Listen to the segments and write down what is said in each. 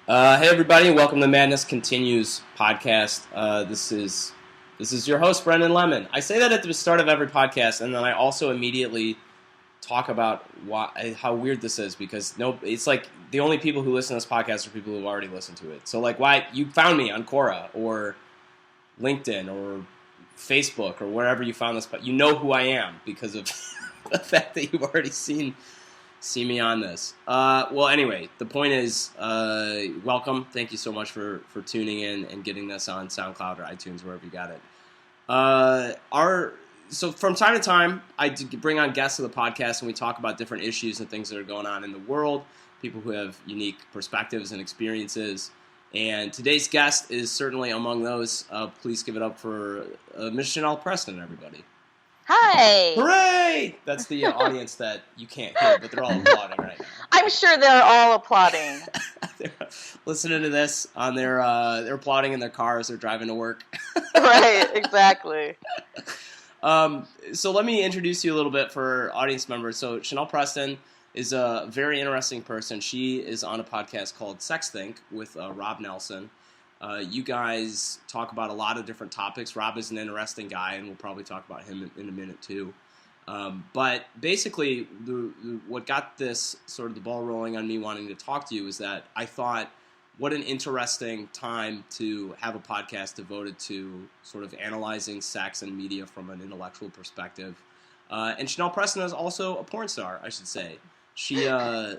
Hey everybody, welcome to Madness Continues podcast. This is your host Brendan Lemon. I say that at the start of every podcast, and then I also immediately talk about how weird this is because it's like the only people who listen to this podcast are people who've already listened to it. So like, why you found me on Quora or LinkedIn or Facebook or wherever you found this, but you know who I am because of the fact that you've already seen me on this. Well, anyway, the point is, welcome. Thank you so much for tuning in and getting this on SoundCloud or iTunes, wherever you got it. So from time to time, I bring on guests to the podcast, and we talk about different issues and things that are going on in the world, people who have unique perspectives and experiences. And today's guest is certainly among those. Please give it up for Miss Chanel Preston, everybody. Hi! Hooray! That's the audience that you can't hear, but they're all applauding right now. I'm sure they're all applauding. They're listening to this on they're applauding in their cars. They're driving to work. Right, exactly. So let me introduce you a little bit for audience members. So Chanel Preston is a very interesting person. She is on a podcast called Sex Think with Rob Nelson. You guys talk about a lot of different topics. Rob is an interesting guy, and we'll probably talk about him in a minute too. But basically, what got this sort of the ball rolling on me wanting to talk to you is that I thought, what an interesting time to have a podcast devoted to sort of analyzing sex and media from an intellectual perspective. And Chanel Preston is also a porn star, I should say. She has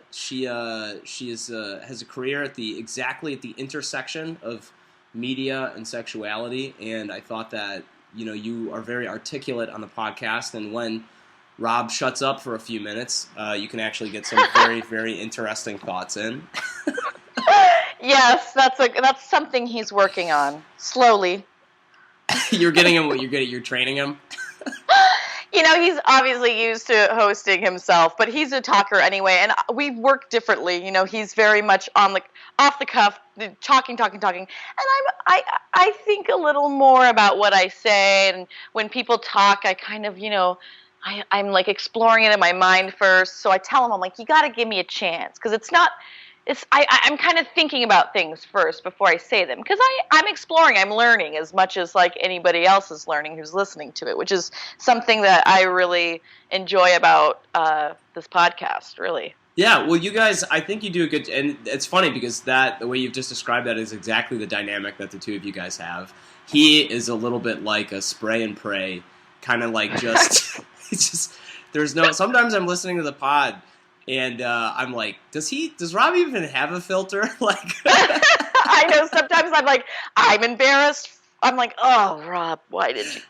a career at exactly at the intersection of media and sexuality, and I thought that you are very articulate on the podcast, and when Rob shuts up for a few minutes, you can actually get some very, very interesting thoughts in. Yes, that's something he's working on slowly. You're getting him what you're good at. You're training him. He's obviously used to hosting himself, but he's a talker anyway, and we work differently. He's very much on off the cuff, talking, and I think a little more about what I say, and when people talk, I kind of, I'm like exploring it in my mind first, so I tell them, I'm like, you got to give me a chance, because I'm kind of thinking about things first before I say them, because I'm exploring, I'm learning as much as like anybody else is learning who's listening to it, which is something that I really enjoy about this podcast, really. Yeah, well, you guys, I think you do a good, and it's funny because the way you've just described that is exactly the dynamic that the two of you guys have. He is a little bit like a spray and pray, kind of like just, sometimes I'm listening to the pod, and I'm like, does Rob even have a filter? Like, I know. Sometimes I'm like, I'm embarrassed. I'm like, oh, Rob, why did you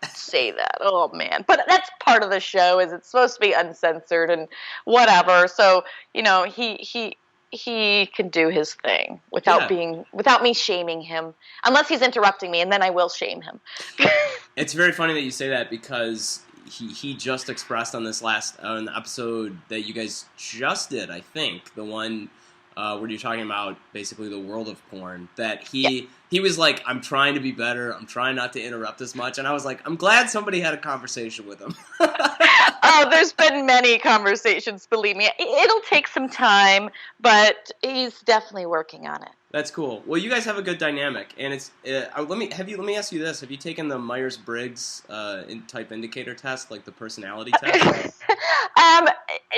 say that? Oh man! But that's part of the show. Is it's supposed to be uncensored and whatever. So he can do his thing without me shaming him, unless he's interrupting me, and then I will shame him. It's very funny that you say that because he just expressed on this last episode that you guys just did, I think, the one where you're talking about basically the world of porn, that he was like, I'm trying to be better, I'm trying not to interrupt as much, and I was like, I'm glad somebody had a conversation with him. Oh, there's been many conversations, believe me. It'll take some time, but he's definitely working on it. That's cool. Well, you guys have a good dynamic, and it's. Let me ask you this: have you taken the Myers-Briggs type indicator test, like the personality test?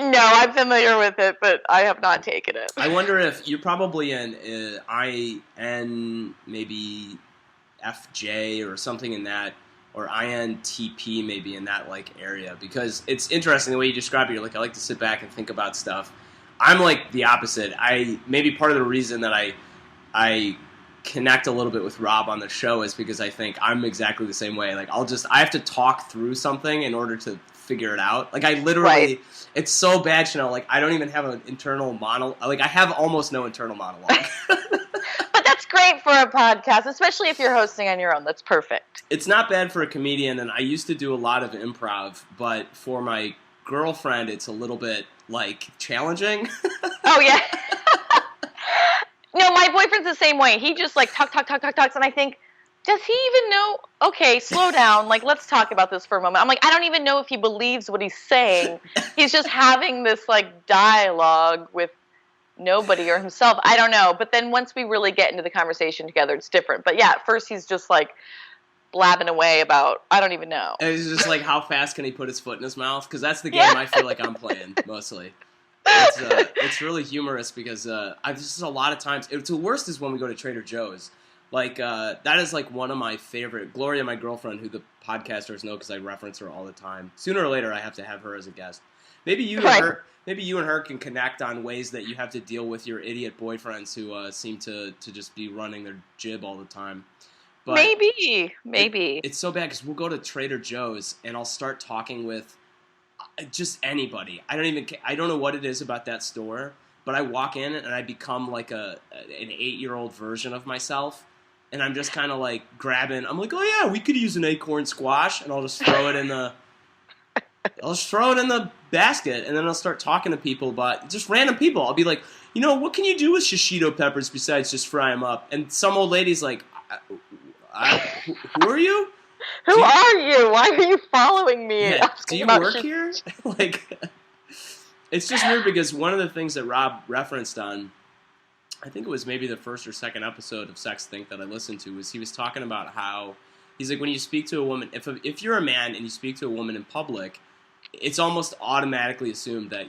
No, I'm familiar with it, but I have not taken it. I wonder if you're probably an IN, maybe FJ or something in that, or INTP maybe in that like area, because it's interesting the way you describe it. You're like, I like to sit back and think about stuff. I'm like the opposite. Maybe part of the reason that I connect a little bit with Rob on the show is because I think I'm exactly the same way. Like I have to talk through something in order to figure it out. Like I literally, right. It's so bad, Chanel. Like I don't even have an internal monologue. Like I have almost no internal monologue. But that's great for a podcast, especially if you're hosting on your own. That's perfect. It's not bad for a comedian, and I used to do a lot of improv, but for my girlfriend, it's a little bit like challenging. Oh yeah. No, my boyfriend's the same way. He just like talks, and I think, does he even know? Okay, slow down. Like, let's talk about this for a moment. I'm like, I don't even know if he believes what he's saying. He's just having this like dialogue with nobody or himself. I don't know. But then once we really get into the conversation together, it's different. But yeah, at first he's just like blabbing away about, I don't even know. And it's just like, how fast can he put his foot in his mouth? Because that's the game I feel like I'm playing, mostly. It's really humorous because I've just a lot of times, the worst is when we go to Trader Joe's. Like, that is like one of my favorite, Gloria, my girlfriend, who the podcasters know because I reference her all the time. Sooner or later, I have to have her as a guest. Maybe you and her can connect on ways that you have to deal with your idiot boyfriends who seem to just be running their jib all the time. But maybe. It's so bad because we'll go to Trader Joe's and I'll start talking with just anybody. I don't know what it is about that store, but I walk in and I become like an 8-year-old version of myself. And I'm just kind of like grabbing. I'm like, oh yeah, we could use an acorn squash, and I'll just throw it in the. Basket, and then I'll start talking to people about just random people. I'll be like, what can you do with shishito peppers besides just fry them up? And some old lady's like, who are you? Who are you? Why are you following me? Yeah, do you work here? Like, it's just weird because one of the things that Rob referenced on, I think it was maybe the first or second episode of Sex Think that I listened to, was he was talking about how he's like, when you speak to a woman, if you're a man and you speak to a woman in public, it's almost automatically assumed that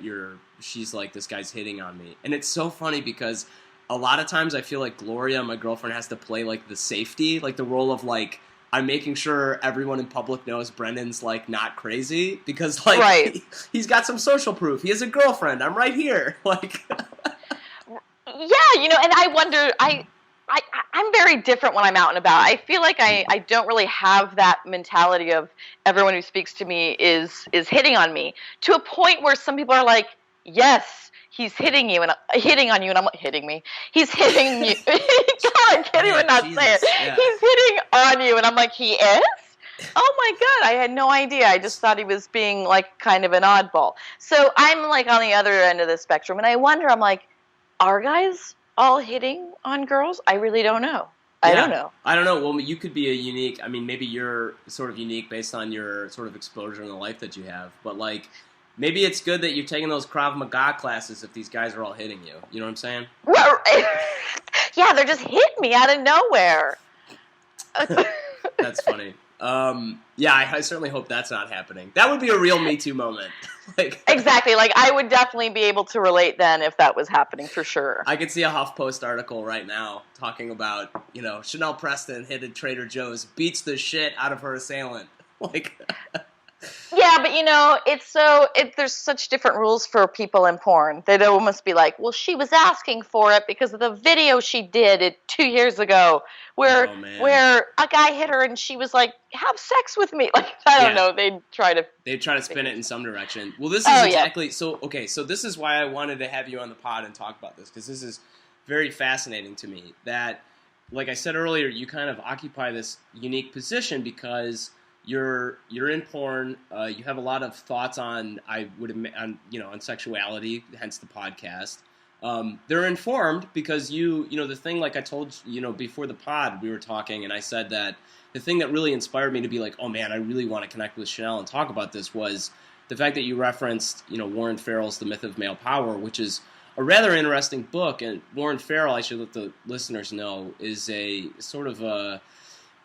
she's like, this guy's hitting on me. And it's so funny because a lot of times I feel like Gloria, my girlfriend, has to play like the safety, like the role of like, I'm making sure everyone in public knows Brendan's like not crazy because like he's got some social proof. He has a girlfriend. I'm right here. Like, yeah, and I wonder, I'm very different when I'm out and about. I feel like I don't really have that mentality of everyone who speaks to me is hitting on me, to a point where some people are like, yes, he's hitting you and hitting on you, and I'm like, hitting me. He's hitting you. God, I can't even not say it. Yeah. He's hitting on you, and I'm like, he is? Oh my God, I had no idea. I just thought he was being like kind of an oddball. So I'm like on the other end of the spectrum, and I wonder, I'm like, are guys all hitting on girls? I really don't know. I don't know. Well, you could be a unique, maybe you're sort of unique based on your sort of exposure in the life that you have. But, like, maybe it's good that you're taking those Krav Maga classes if these guys are all hitting you. You know what I'm saying? Yeah, they're just hitting me out of nowhere. That's funny. Yeah, I certainly hope that's not happening. That would be a real Me Too moment. Exactly. Like, I would definitely be able to relate then if that was happening, for sure. I could see a HuffPost article right now talking about, Chanel Preston hit at Trader Joe's, beats the shit out of her assailant. Yeah, but there's such different rules for people in porn. They'd almost be like, well, she was asking for it because of the video she did 2 years ago where a guy hit her and she was like, have sex with me. Like, I don't know. They'd try to spin it in some direction. Well, this is exactly, so this is why I wanted to have you on the pod and talk about this, because this is very fascinating to me that, like I said earlier, you kind of occupy this unique position because you're in porn. You have a lot of thoughts on sexuality, hence the podcast. They're informed because the thing, like I told you, before the pod we were talking, and I said that the thing that really inspired me to be like, oh man, I really want to connect with Chanel and talk about this was the fact that you referenced, Warren Farrell's The Myth of Male Power, which is a rather interesting book. And Warren Farrell, I should let the listeners know, is a sort of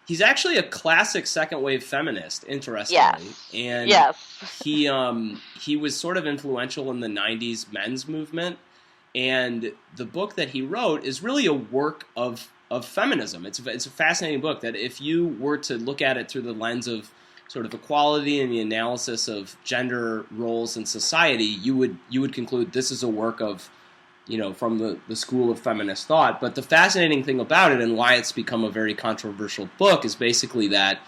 he's actually a classic second wave feminist, interestingly. Yes. And he was sort of influential in the 90s men's movement. And the book that he wrote is really a work of feminism. It's a fascinating book that if you were to look at it through the lens of sort of equality and the analysis of gender roles in society, you would conclude this is a work of, from the school of feminist thought. But the fascinating thing about it and why it's become a very controversial book is basically that,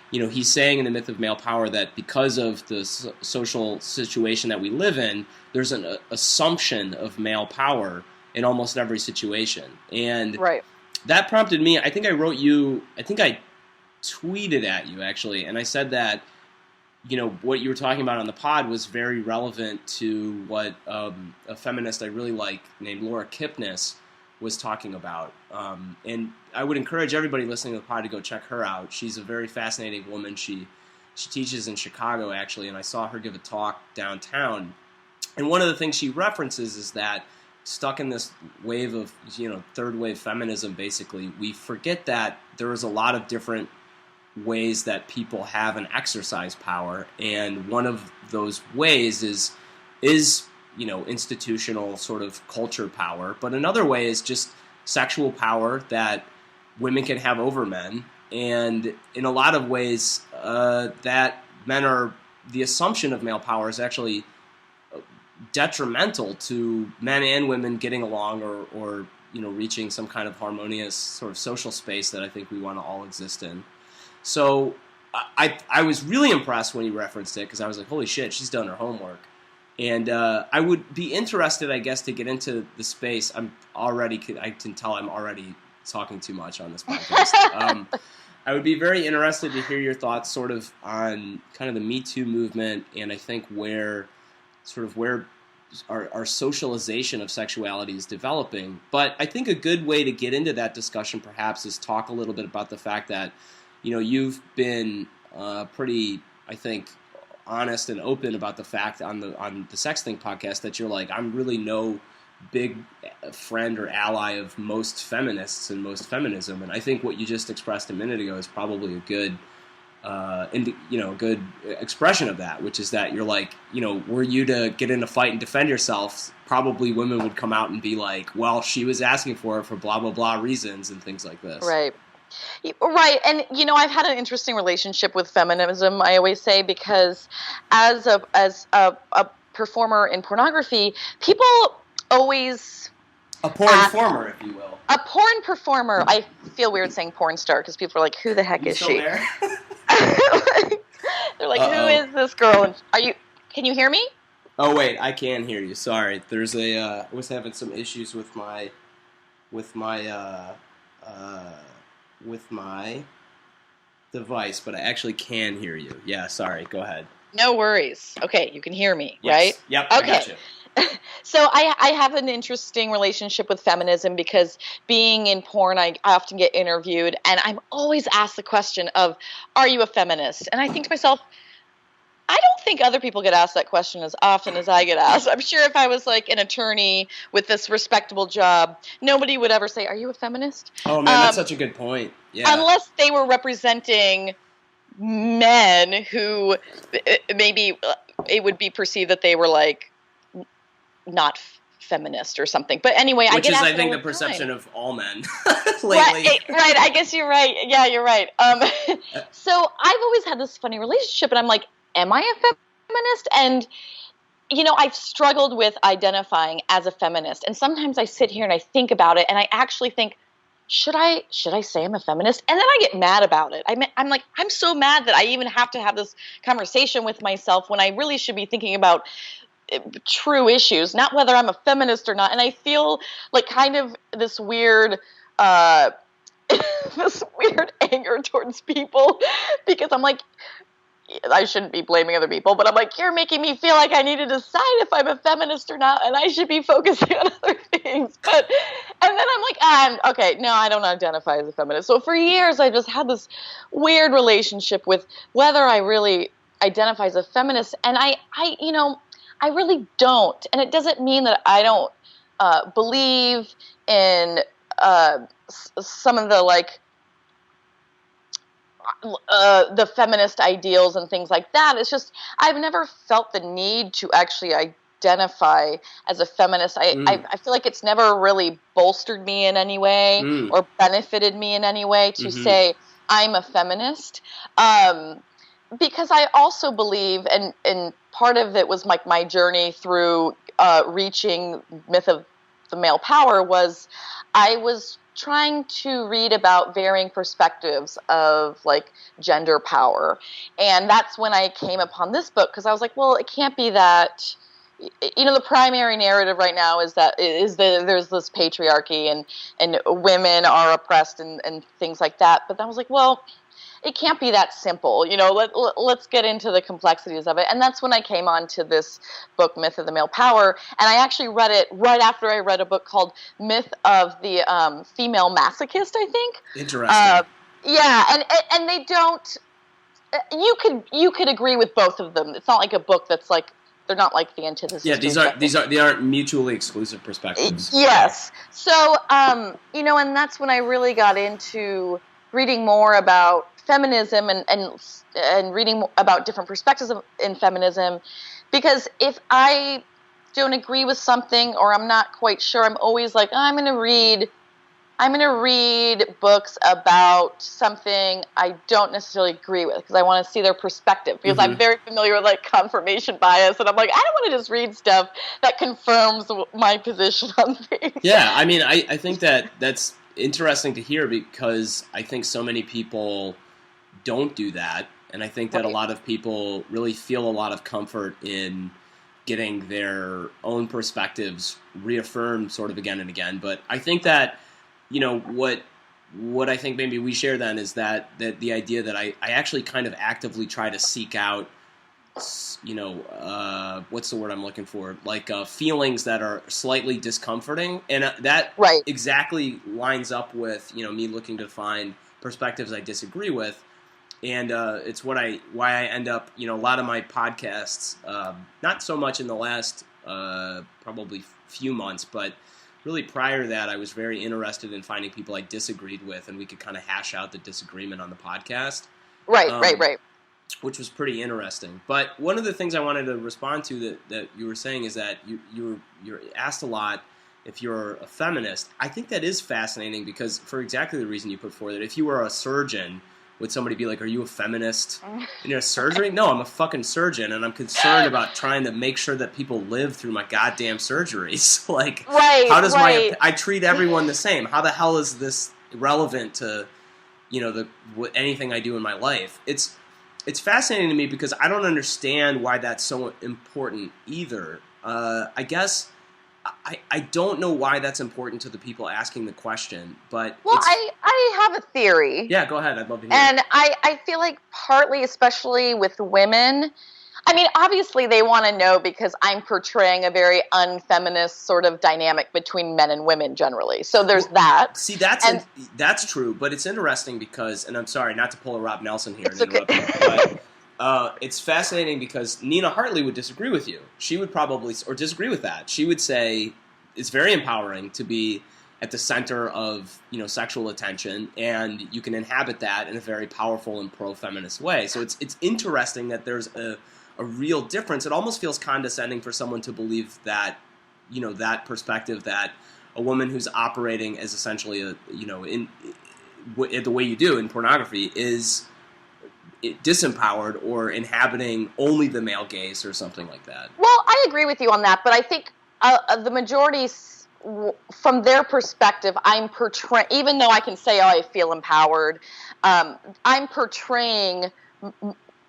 he's saying in The Myth of Male Power that because of the social situation that we live in, there's an assumption of male power in almost every situation. And that prompted me, I think I tweeted at you, actually, and I said that, what you were talking about on the pod was very relevant to what a feminist I really like named Laura Kipnis was talking about. And I would encourage everybody listening to the pod to go check her out. She's a very fascinating woman. She teaches in Chicago, actually, and I saw her give a talk downtown. And one of the things she references is that stuck in this wave of, third wave feminism, basically, we forget that there is a lot of different ways that people have and exercise power, and one of those ways is institutional sort of culture power, but another way is just sexual power that women can have over men, and in a lot of ways that men are, the assumption of male power is actually detrimental to men and women getting along or reaching some kind of harmonious sort of social space that I think we want to all exist in. So I was really impressed when you referenced it, because I was like, holy shit, she's done her homework. And I would be interested, I guess, to get into the space. I can tell I'm already talking too much on this podcast. I would be very interested to hear your thoughts sort of on kind of the Me Too movement, and I think where our socialization of sexuality is developing. But I think a good way to get into that discussion perhaps is talk a little bit about the fact that, you've been pretty, I think, honest and open about the fact on the Sex Think podcast that you're like, I'm really no big friend or ally of most feminists and most feminism. And I think what you just expressed a minute ago is probably a good good expression of that, which is that you're like, were you to get in a fight and defend yourself, probably women would come out and be like, well, she was asking for it for blah, blah, blah reasons and things like this. Right. Right. And, I've had an interesting relationship with feminism, I always say, because as a performer in pornography, people always... A performer, if you will. A porn performer. I feel weird saying porn star because people are like, who the heck is she? There? They're like, who is this girl? And can you hear me? Oh, wait, I can hear you. Sorry. There's I was having some issues with my device, but I actually can hear you. Yeah, sorry. Go ahead. No worries. Okay, you can hear me, yes. Right? Yep, okay. I got you. So I have an interesting relationship with feminism because being in porn, I often get interviewed, and I'm always asked the question of, are you a feminist? And I think to myself, I don't think other people get asked that question as often as I get asked. I'm sure if I was like an attorney with this respectable job, nobody would ever say, are you a feminist? Oh, man, that's such a good point. Yeah. Unless they were representing men who maybe it would be perceived that they were like not feminist or something. But anyway, which I get is, asked I think, the perception of all men lately. Right, I guess you're right. Yeah, you're right. So I've always had this funny relationship, and I'm like, am I a feminist? And, I've struggled with identifying as a feminist. And sometimes I sit here and I think about it, and I actually think, should I say I'm a feminist? And then I get mad about it. I'm like, I'm so mad that I even have to have this conversation with myself when I really should be thinking about true issues, not whether I'm a feminist or not. And I feel like kind of this weird this weird anger towards people because I'm like, I shouldn't be blaming other people, but I'm like, you're making me feel like I need to decide if I'm a feminist or not, and I should be focusing on other things. And then I'm like, okay, no, I don't identify as a feminist. So for years, I just had this weird relationship with whether I really identify as a feminist, and I really don't. And it doesn't mean that I don't believe in some of the the feminist ideals and things like that. It's just I've never felt the need to actually identify as a feminist. I feel like it's never really bolstered me in any way or benefited me in any way to say I'm a feminist. Because I also believe, and part of it was like my journey through reaching myth of the male power was I was trying to read about varying perspectives of like gender power. And that's when I came upon this book because I was like, well, it can't be that, the primary narrative right now is that there's this patriarchy and women are oppressed and things like that. But then I was like, well, it can't be that simple. Let's get into the complexities of it. And that's when I came on to this book, Myth of the Male Power. And I actually read it right after I read a book called Myth of the Female Masochist, I think. Interesting. Yeah, and they don't. You could agree with both of them. It's not like a book that's like they're not like the antithesis. Yeah, they aren't mutually exclusive perspectives. Yes. So, you know, and that's when I really got into reading more about feminism and reading about different perspectives in feminism, because if I don't agree with something or I'm not quite sure, I'm always like, oh, I'm going to read books about something I don't necessarily agree with, because I want to see their perspective, because I'm very familiar with like confirmation bias, and I'm like, I don't want to just read stuff that confirms my position on things. Yeah, I mean, I think that's interesting to hear, because I think so many people don't do that, and I think that a lot of people really feel a lot of comfort in getting their own perspectives reaffirmed sort of again and again. But I think that, you know, what I think maybe we share then is that the idea that I actually kind of actively try to seek out, you know, what's the word I'm looking for? Like feelings that are slightly discomforting, and that exactly lines up with, you know, me looking to find perspectives I disagree with, and it's why I end up, you know, a lot of my podcasts, not so much in the last probably few months, but really prior to that, I was very interested in finding people I disagreed with, and we could kind of hash out the disagreement on the podcast. Right. Which was pretty interesting. But one of the things I wanted to respond to that you were saying is that you're asked a lot if you're a feminist. I think that is fascinating, because for exactly the reason you put forward, that if you were a surgeon, would somebody be like, are you a feminist in your surgery? No, I'm a fucking surgeon, and I'm concerned about trying to make sure that people live through my goddamn surgeries. Like, how does I treat everyone the same? How the hell is this relevant to, you know, anything I do in my life? It's fascinating to me, because I don't understand why that's so important either. I guess I don't know why that's important to the people asking the question, but... Well, I have a theory. Yeah, go ahead. I'd love to hear it. And I feel like partly, especially with women, I mean, obviously they want to know because I'm portraying a very unfeminist sort of dynamic between men and women generally. So there's that. See, that's true, but it's interesting because, and I'm sorry, not to pull a Rob Nelson here and interrupt you, but... it's fascinating because Nina Hartley would disagree with you. She would probably, or disagree with that. She would say it's very empowering to be at the center of, you know, sexual attention, and you can inhabit that in a very powerful and pro-feminist way. So it's interesting that there's a real difference. It almost feels condescending for someone to believe that, you know, that perspective, that a woman who's operating as essentially a, you know, in the way you do in pornography is disempowered or inhabiting only the male gaze or something like that. Well, I agree with you on that, but I think the majority, from their perspective, I'm portraying, even though I can say, oh, I feel empowered, I'm portraying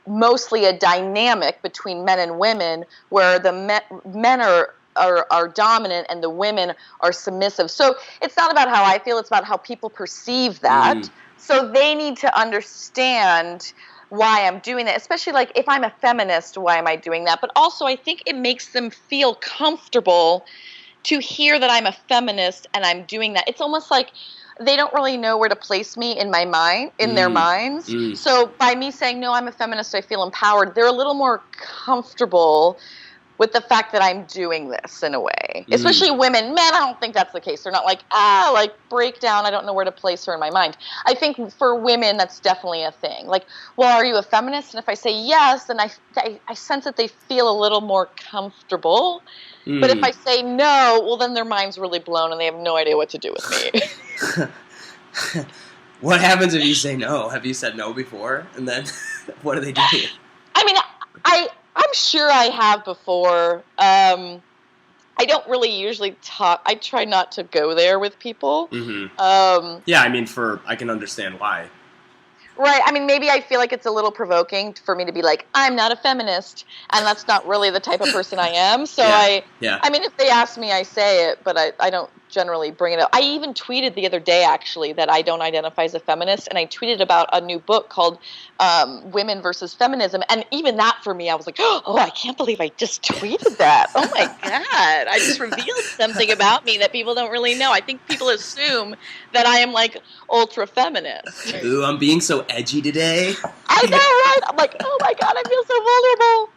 mostly a dynamic between men and women where the men are dominant and the women are submissive. So it's not about how I feel, it's about how people perceive that. So they need to understand why I'm doing that, especially like if I'm a feminist, why am I doing that? But also I think it makes them feel comfortable to hear that I'm a feminist and I'm doing that. It's almost like they don't really know where to place me in my mind, in their minds. So by me saying, no, I'm a feminist, I feel empowered, they're a little more comfortable with the fact that I'm doing this in a way. Especially women. Men, I don't think that's the case. They're not like, like breakdown, I don't know where to place her in my mind. I think for women, that's definitely a thing. Like, well, are you a feminist? And if I say yes, then I sense that they feel a little more comfortable. But if I say no, well, then their mind's really blown and they have no idea what to do with me. What happens if you say no? Have you said no before? And then what do they do? I mean, I'm sure I have before. I don't really usually talk. I try not to go there with people. Yeah, I mean, I can understand why. Right. I mean, maybe I feel like it's a little provoking for me to be like, I'm not a feminist, and that's not really the type of person I am. So I mean, if they ask me, I say it, but I don't generally bring it up. I even tweeted the other day, actually, that I don't identify as a feminist, and I tweeted about a new book called Women versus Feminism, and even that for me, I was like, oh, I can't believe I just tweeted that. Oh my God, I just revealed something about me that people don't really know. I think people assume that I am like ultra feminist. Ooh, I'm being so edgy today. I know, right? I'm like, oh my God, I feel so vulnerable.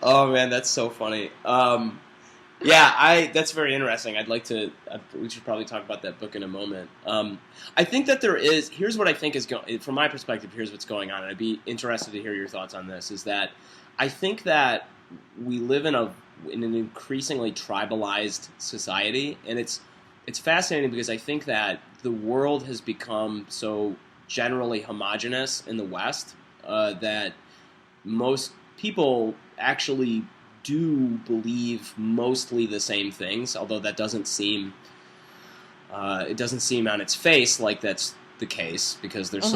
Oh man, that's so funny. Yeah, that's very interesting. We should probably talk about that book in a moment. I think that here's what I think is going, from my perspective, here's what's going on, and I'd be interested to hear your thoughts on this, is that I think that we live in an increasingly tribalized society, and it's fascinating because I think that the world has become so generally homogenous in the West that most people actually do believe mostly the same things, although that doesn't seem it doesn't seem on its face like that's the case because there's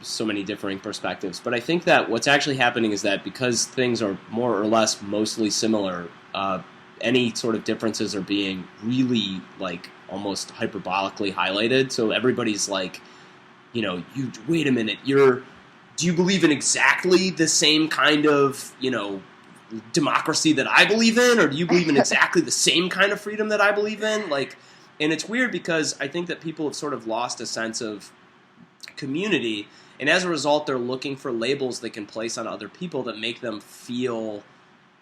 so many differing perspectives. But I think that what's actually happening is that because things are more or less mostly similar, any sort of differences are being really like almost hyperbolically highlighted. So everybody's like, you wait a minute, do you believe in exactly the same kind of, democracy that I believe in, or do you believe in exactly the same kind of freedom that I believe in? And it's weird because I think that people have sort of lost a sense of community, and as a result, they're looking for labels they can place on other people that make them feel,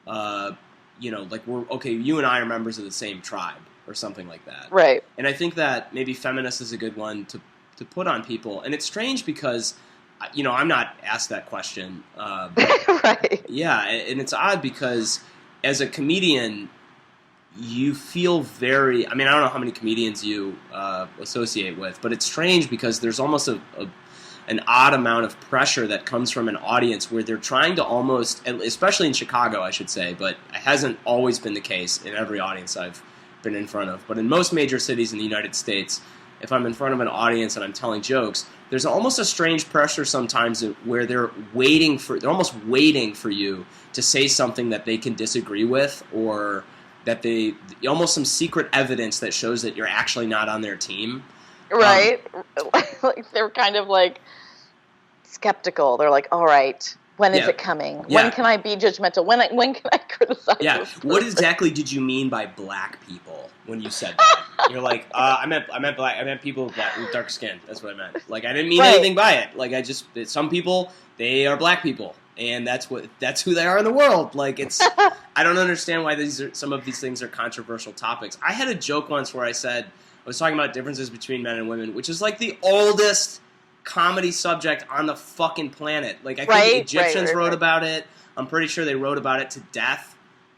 like you and I are members of the same tribe or something like that. Right. And I think that maybe feminist is a good one to put on people, and it's strange because I'm not asked that question. Right. Yeah, and it's odd because as a comedian, you feel very... I mean, I don't know how many comedians you associate with, but it's strange because there's almost an odd amount of pressure that comes from an audience where they're trying to almost... especially in Chicago, I should say, but it hasn't always been the case in every audience I've been in front of. But in most major cities in the United States, if I'm in front of an audience and I'm telling jokes, there's almost a strange pressure sometimes where they're almost waiting for you to say something that they can disagree with, or that almost some secret evidence that shows that you're actually not on their team. Right. Like they're kind of like skeptical. They're like, all right, when is it coming? Yeah. When can I be judgmental? When can I criticize this person? What exactly did you mean by black people when you said that? You're like, I meant black. I meant people with dark skin. That's what I meant. Like, I didn't mean anything by it. Like, some people, they are black people, and that's who they are in the world. Like, I don't understand why some of these things are controversial topics. I had a joke once where I was talking about differences between men and women, which is like the oldest comedy subject on the fucking planet. Like, I think the Egyptians wrote about it. I'm pretty sure they wrote about it to death.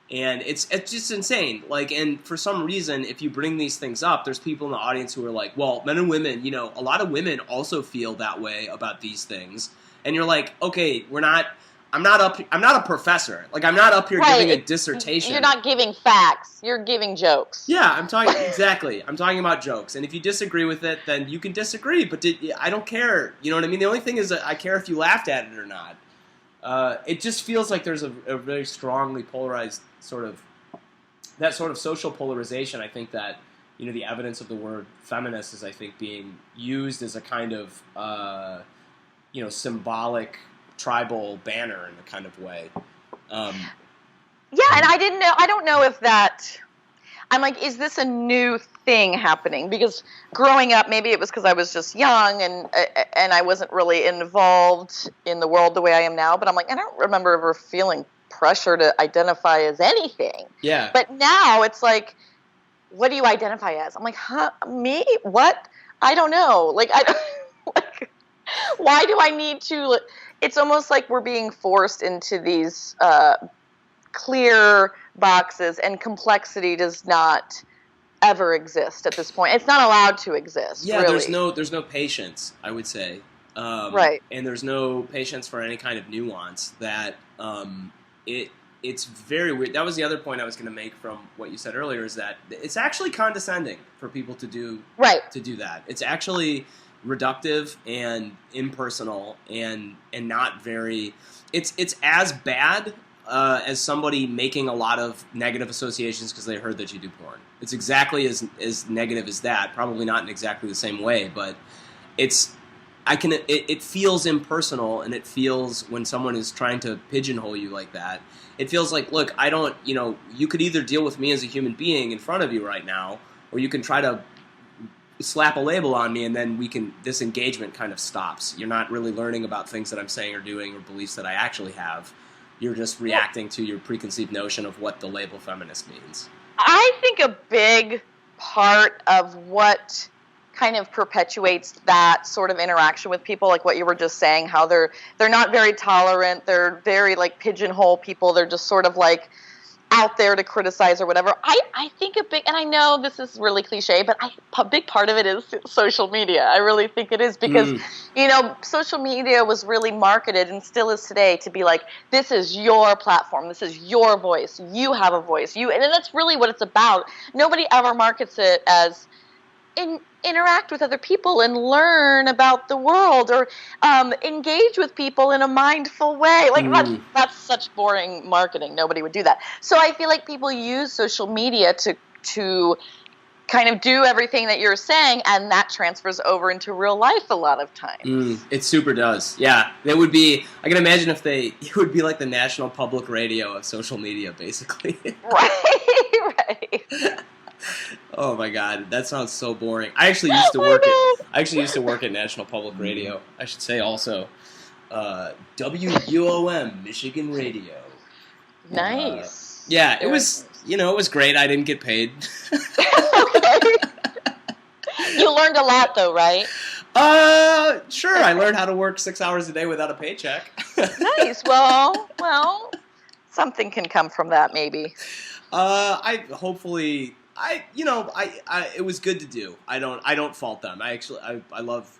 And it's just insane. Like, and for some reason, if you bring these things up, there's people in the audience who are like, well, men and women, a lot of women also feel that way about these things. And you're like, okay, I'm not a professor. Like, I'm not up here giving a dissertation. You're not giving facts. You're giving jokes. Yeah, I'm talking about jokes. And if you disagree with it, then you can disagree. But I don't care. You know what I mean? The only thing is that I care if you laughed at it or not. It just feels like there's a very strongly polarized sort of social polarization. I think that, the evidence of the word feminist is, I think, being used as a kind of, symbolic tribal banner in a kind of way. Yeah, and I don't know if that... I'm like, is this a new thing happening? Because growing up, maybe it was because I was just young and I wasn't really involved in the world the way I am now. But I'm like, I don't remember ever feeling pressure to identify as anything. Yeah. But now it's like, what do you identify as? I'm like, me? What? I don't know. Like, why do I need to? It's almost like we're being forced into these clear boxes, and complexity does not ever exist at this point. It's not allowed to exist. Yeah, really. there's no patience, I would say. Right. And there's no patience for any kind of nuance. That it's very weird. That was the other point I was going to make from what you said earlier, is that it's actually condescending for people to do that. It's actually reductive and impersonal and not very. It's as bad as somebody making a lot of negative associations because they heard that you do porn. It's exactly as negative as that. Probably not in exactly the same way, but it feels impersonal, and it feels, when someone is trying to pigeonhole you like that, it feels like, look, I don't, you could either deal with me as a human being in front of you right now, or you can try to slap a label on me, and then this engagement kind of stops. You're not really learning about things that I'm saying or doing or beliefs that I actually have. you're just reacting to your preconceived notion of what the label feminist means? I think a big part of what kind of perpetuates that sort of interaction with people, like what you were just saying, how they're not very tolerant, they're very like pigeonhole people, they're just sort of like out there to criticize or whatever. I think a big, and I know this is really cliche, but a big part of it is social media. I really think it is because, social media was really marketed and still is today to be like, this is your platform, this is your voice, you have a voice, and that's really what it's about. Nobody ever markets it as interact with other people and learn about the world or engage with people in a mindful way. Like that's such boring marketing. Nobody would do that. So I feel like people use social media to kind of do everything that you're saying, and that transfers over into real life a lot of times. It super does. Yeah. It would be, I can imagine it would be like the national public radio of social media, basically. Right. Oh my God, that sounds so boring. I actually used to work at National Public Radio. I should say also, WUOM Michigan Radio. Nice. Yeah, it was great. I didn't get paid. Okay. You learned a lot, though, right? Sure. I learned how to work 6 hours a day without a paycheck. Nice. Well, something can come from that, maybe. It was good to do. I don't fault them. I love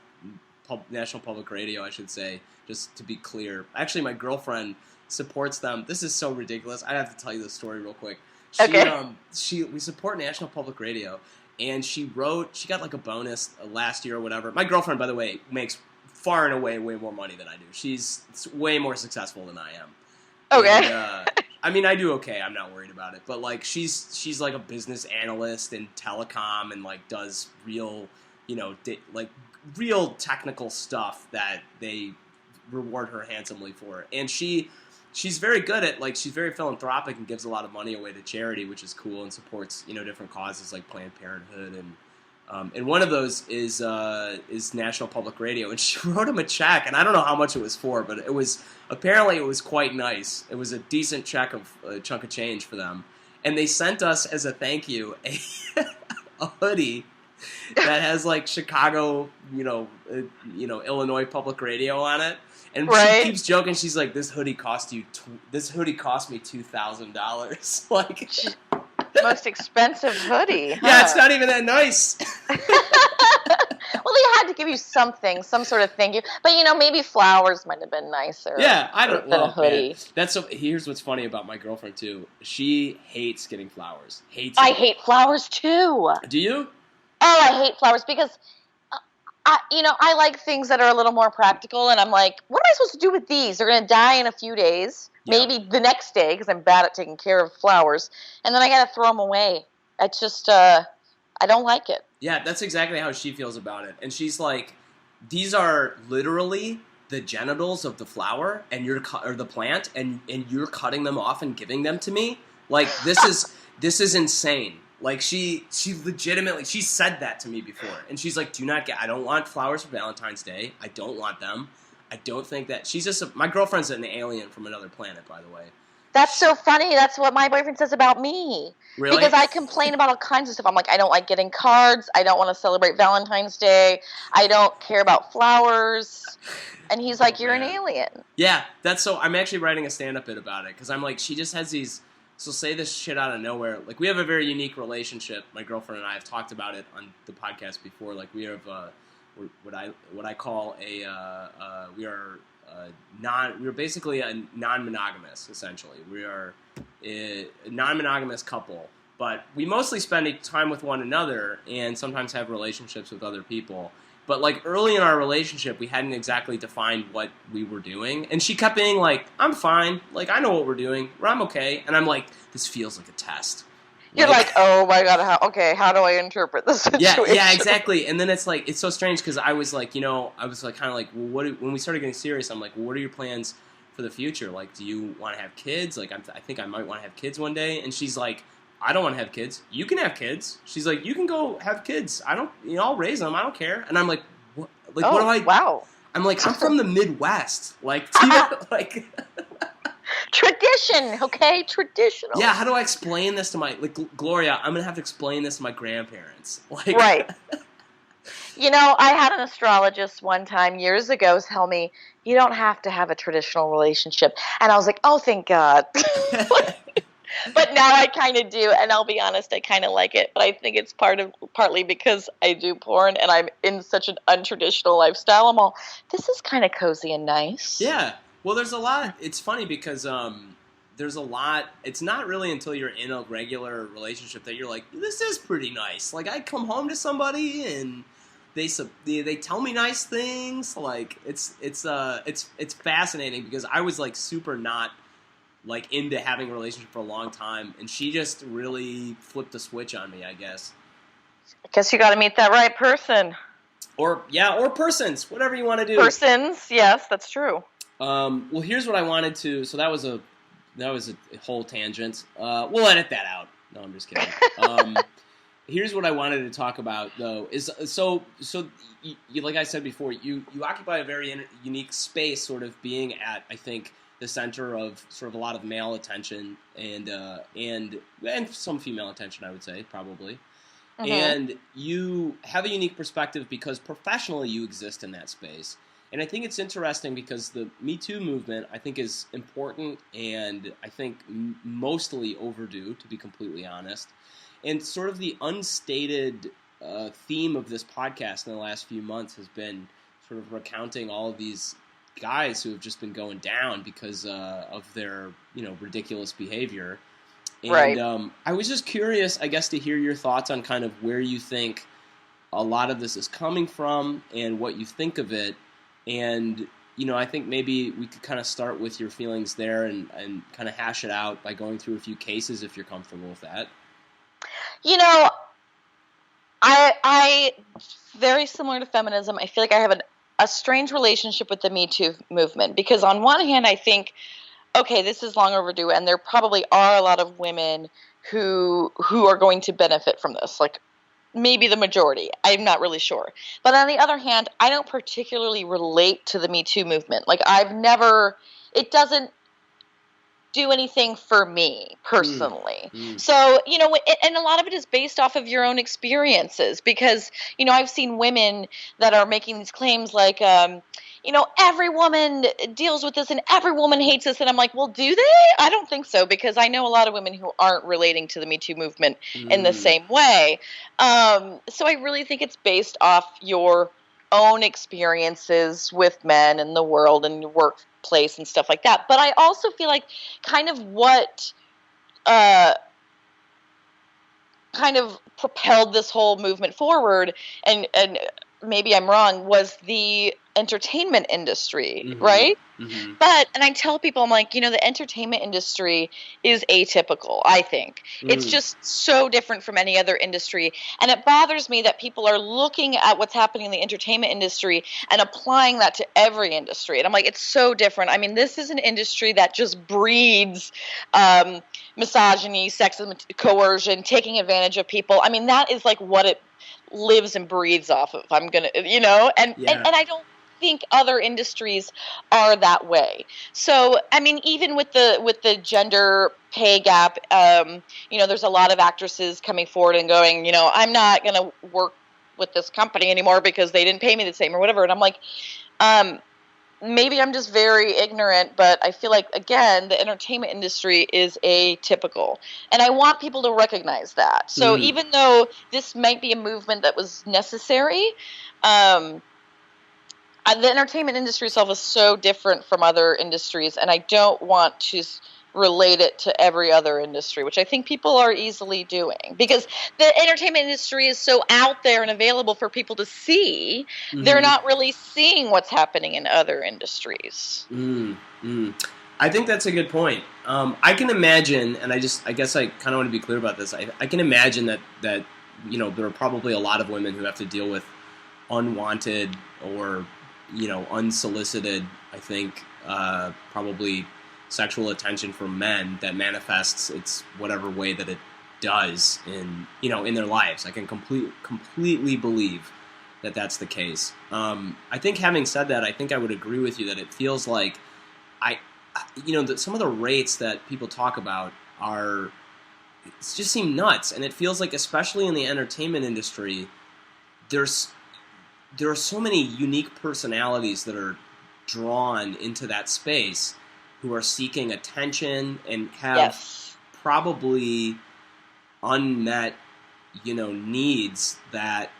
National Public Radio, I should say, just to be clear. Actually, my girlfriend supports them. This is so ridiculous. I have to tell you this story real quick. We support National Public Radio, and she got like a bonus last year or whatever. My girlfriend, by the way, makes far and away way more money than I do. She's way more successful than I am. Okay. And, I mean, I do okay. I'm not worried about it. But, like, she's like a business analyst in telecom and, like, does real, real technical stuff that they reward her handsomely for. And she's very good at, like, she's very philanthropic and gives a lot of money away to charity, which is cool, and supports, different causes like Planned Parenthood. And one of those is National Public Radio. And she wrote him a check, and I don't know how much it was for, but apparently it was quite nice. It was a decent chunk of change for them. And they sent us as a thank you a hoodie that has like Chicago, Illinois Public Radio on it. And right. She keeps joking. She's like, "This hoodie cost me $2,000." Like, most expensive hoodie. Huh? Yeah, it's not even that nice. Well, they had to give you something, some sort of thank you. But maybe flowers might have been nicer. Yeah, I don't know. A hoodie. Man. Here's what's funny about my girlfriend too. She hates getting flowers. I hate flowers too. Do you? Oh, I hate flowers because I like things that are a little more practical, and I'm like, what am I supposed to do with these? They're going to die in a few days, maybe the next day, because I'm bad at taking care of flowers, and then I got to throw them away. It's just, I don't like it. Yeah, that's exactly how she feels about it. And she's like, these are literally the genitals of the flower or the plant, and you're cutting them off and giving them to me? Like, this is insane. Like, she legitimately, she said that to me before. And she's like, I don't want flowers for Valentine's Day. I don't want them. I don't think that, my girlfriend's an alien from another planet, by the way. That's so funny. That's what my boyfriend says about me. Really? Because I complain about all kinds of stuff. I'm like, I don't like getting cards. I don't want to celebrate Valentine's Day. I don't care about flowers. And he's like, you're an alien. Yeah, I'm actually writing a stand-up bit about it. Because I'm like, she just has these, she'll say this shit out of nowhere. Like, we have a very unique relationship. My girlfriend and I have talked about it on the podcast before. Like, we have what I call we're basically a non-monogamous, essentially. We are a non-monogamous couple, but we mostly spend time with one another and sometimes have relationships with other people. But, like, early in our relationship, we hadn't exactly defined what we were doing. And she kept being like, I'm fine. Like, I know what we're doing. I'm okay. And I'm like, this feels like a test. You're like, oh, my God, how do I interpret this situation? Yeah, exactly. And then it's like, it's so strange because I was like, kind of like, well, when we started getting serious, I'm like, well, what are your plans for the future? Like, do you want to have kids? Like, I think I might want to have kids one day. And she's like, I don't want to have kids. You can have kids. She's like, you can go have kids. I'll raise them. I don't care. And I'm like, what? Like, what do I? Wow. I'm like, I'm from the Midwest. Like, like. tradition, okay? Traditional. Yeah, how do I explain this to Gloria, I'm going to have to explain this to my grandparents. Right. I had an astrologist one time years ago tell me, you don't have to have a traditional relationship. And I was like, oh, thank God. But now I kind of do, and I'll be honest, I kind of like it. But I think it's partly because I do porn, and I'm in such an untraditional lifestyle. I'm all, this is kind of cozy and nice. Yeah. Well, there's a lot. It's funny because there's a lot. It's not really until you're in a regular relationship that you're like, this is pretty nice. Like, I come home to somebody and they tell me nice things. Like, it's fascinating because I was like super not like into having a relationship for a long time, and she just really flipped the switch on me, I guess. I guess you got to meet that right person. Or persons, whatever you want to do. Persons, yes, that's true. Well, here's what I wanted to. So that was a whole tangent. We'll edit that out. No, I'm just kidding. Here's what I wanted to talk about, though. Is so you, like I said before, you occupy a very unique space, sort of being at, I think, the center of sort of a lot of male attention and some female attention, I would say, probably. Mm-hmm. And you have a unique perspective because professionally you exist in that space. And I think it's interesting because the Me Too movement, I think, is important and I think mostly overdue, to be completely honest. And sort of the unstated theme of this podcast in the last few months has been sort of recounting all of these guys who have just been going down because of their, ridiculous behavior. And right. I was just curious, I guess, to hear your thoughts on kind of where you think a lot of this is coming from and what you think of it. And, I think maybe we could kind of start with your feelings there and kind of hash it out by going through a few cases if you're comfortable with that. I very similar to feminism, I feel like I have a strange relationship with the Me Too movement because on one hand I think, okay, this is long overdue and there probably are a lot of women who are going to benefit from this, like maybe the majority. I'm not really sure. But on the other hand, I don't particularly relate to the Me Too movement. Like it doesn't do anything for me personally. So, and a lot of it is based off of your own experiences because, I've seen women that are making these claims like, every woman deals with this and every woman hates this. And I'm like, well, do they? I don't think so because I know a lot of women who aren't relating to the Me Too movement in the same way. So I really think it's based off your own experiences with men in the world and your workplace and stuff like that. But I also feel like kind of what kind of propelled this whole movement forward, and maybe I'm wrong, was the entertainment industry, right? Mm-hmm. And I tell people, I'm like, the entertainment industry is atypical, I think. It's just so different from any other industry. And it bothers me that people are looking at what's happening in the entertainment industry and applying that to every industry. And I'm like, it's so different. I mean, this is an industry that just breeds misogyny, sexism, coercion, taking advantage of people. I mean, that is like what it lives and breathes off of. I'm gonna, and I don't think other industries are that way. So, I mean, even with the gender pay gap, there's a lot of actresses coming forward and going, I'm not gonna work with this company anymore because they didn't pay me the same or whatever. And I'm like, maybe I'm just very ignorant, but I feel like, again, the entertainment industry is atypical. And I want people to recognize that. So even though this might be a movement that was necessary, the entertainment industry itself is so different from other industries, and I don't want to relate it to every other industry, which I think people are easily doing because the entertainment industry is so out there and available for people to see. They're not really seeing what's happening in other industries. I think that's a good point. I can imagine, and I guess I kind of want to be clear about this. I can imagine that there are probably a lot of women who have to deal with unwanted or unsolicited, I think, probably sexual attention from men that manifests its whatever way that it does in their lives. I can completely believe that that's the case. I think having said that, I think I would agree with you that it feels like some of the rates that people talk about just seem nuts, and it feels like, especially in the entertainment industry, there are so many unique personalities that are drawn into that space who are seeking attention and have probably unmet, needs that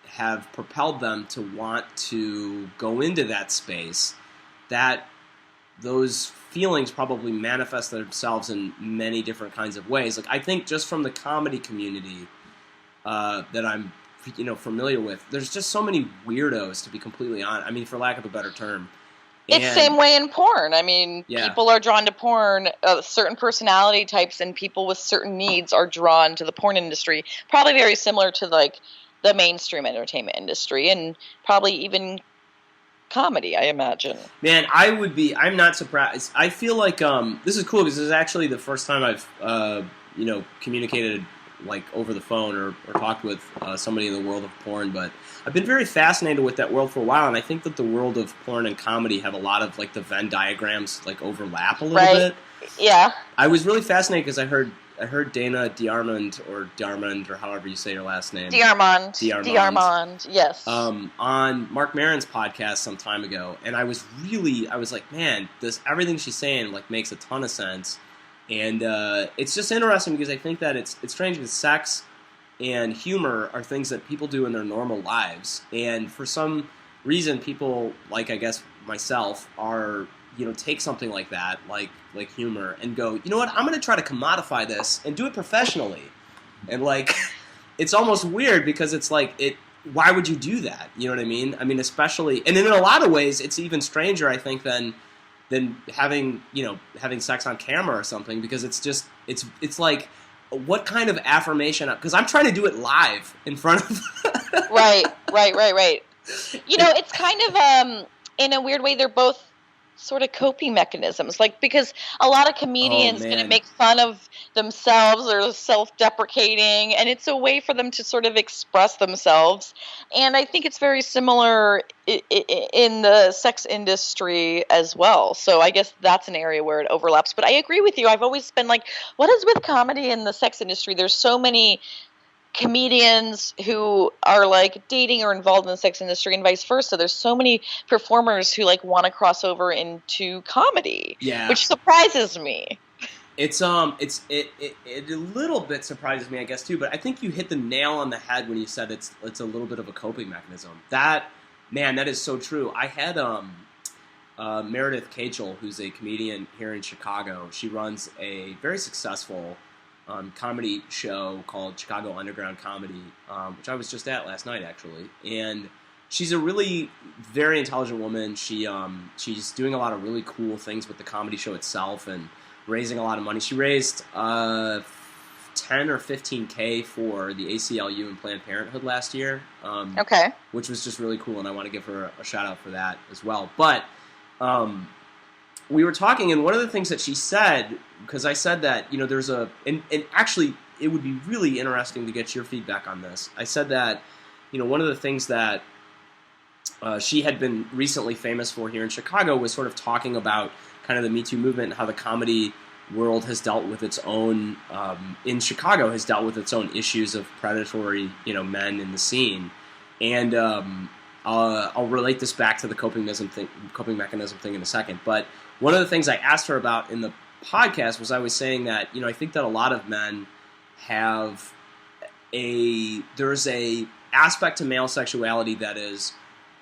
have propelled them to want to go into that space, that those feelings probably manifest themselves in many different kinds of ways. Like, I think just from the comedy community that I'm familiar with, there's just so many weirdos, to be completely honest. I mean, for lack of a better term. It's the same way in porn. I mean, people are drawn to porn, certain personality types and people with certain needs are drawn to the porn industry. Probably very similar to, like, the mainstream entertainment industry, and probably even comedy, I imagine. Man, I'm not surprised. I feel like this is cool because this is actually the first time I've, communicated, like, over the phone or talked with somebody in the world of porn, but I've been very fascinated with that world for a while, and I think that the world of porn and comedy have a lot of, like, the Venn diagrams, like, overlap a little bit. Yeah. I was really fascinated because I heard Dana DiArmond, or however you say your last name. DiArmond, yes. On Mark Maron's podcast some time ago, and I was like, man, everything she's saying, like, makes a ton of sense. And it's just interesting because I think that it's strange because sex and humor are things that people do in their normal lives. And for some reason, people, like, I guess myself, are, take something like that, like humor, and go, you know what, I'm going to try to commodify this and do it professionally. And, like, it's almost weird because it's like, why would you do that? You know what I mean? I mean, especially, and in a lot of ways, it's even stranger, I think, than having sex on camera or something, because it's just, it's like, what kind of affirmation? Because I'm trying to do it live in front of... Right. It's kind of, in a weird way, they're both sort of coping mechanisms, like, because a lot of comedians going to make fun of themselves or self-deprecating, and it's a way for them to sort of express themselves. And I think it's very similar in the sex industry as well. So I guess that's an area where it overlaps. But I agree with you. I've always been like, what is with comedy in the sex industry? There's so many comedians who are, like, dating or involved in the sex industry and vice versa. There's so many performers who, like, want to cross over into comedy, which surprises me. It's it a little bit surprises me, I guess, too. But I think you hit the nail on the head when you said it's a little bit of a coping mechanism. That is so true. I had Meredith Cachel, who's a comedian here in Chicago. She runs a very successful comedy show called Chicago Underground Comedy, which I was just at last night, actually. And she's a really very intelligent woman. She's doing a lot of really cool things with the comedy show itself and raising a lot of money. She raised 10 or 15K for the ACLU and Planned Parenthood last year, which was just really cool, and I want to give her a shout out for that as well. But we were talking, and one of the things that she said, because I said that, there's and actually, it would be really interesting to get your feedback on this. I said that, one of the things that she had been recently famous for here in Chicago was sort of talking about kind of the Me Too movement and how the comedy world has dealt with its own, in Chicago, has dealt with its own issues of predatory, men in the scene. And I'll relate this back to the coping mechanism thing in a second. But one of the things I asked her about in the podcast was, I was saying that, I think that a lot of men have there's a aspect to male sexuality that is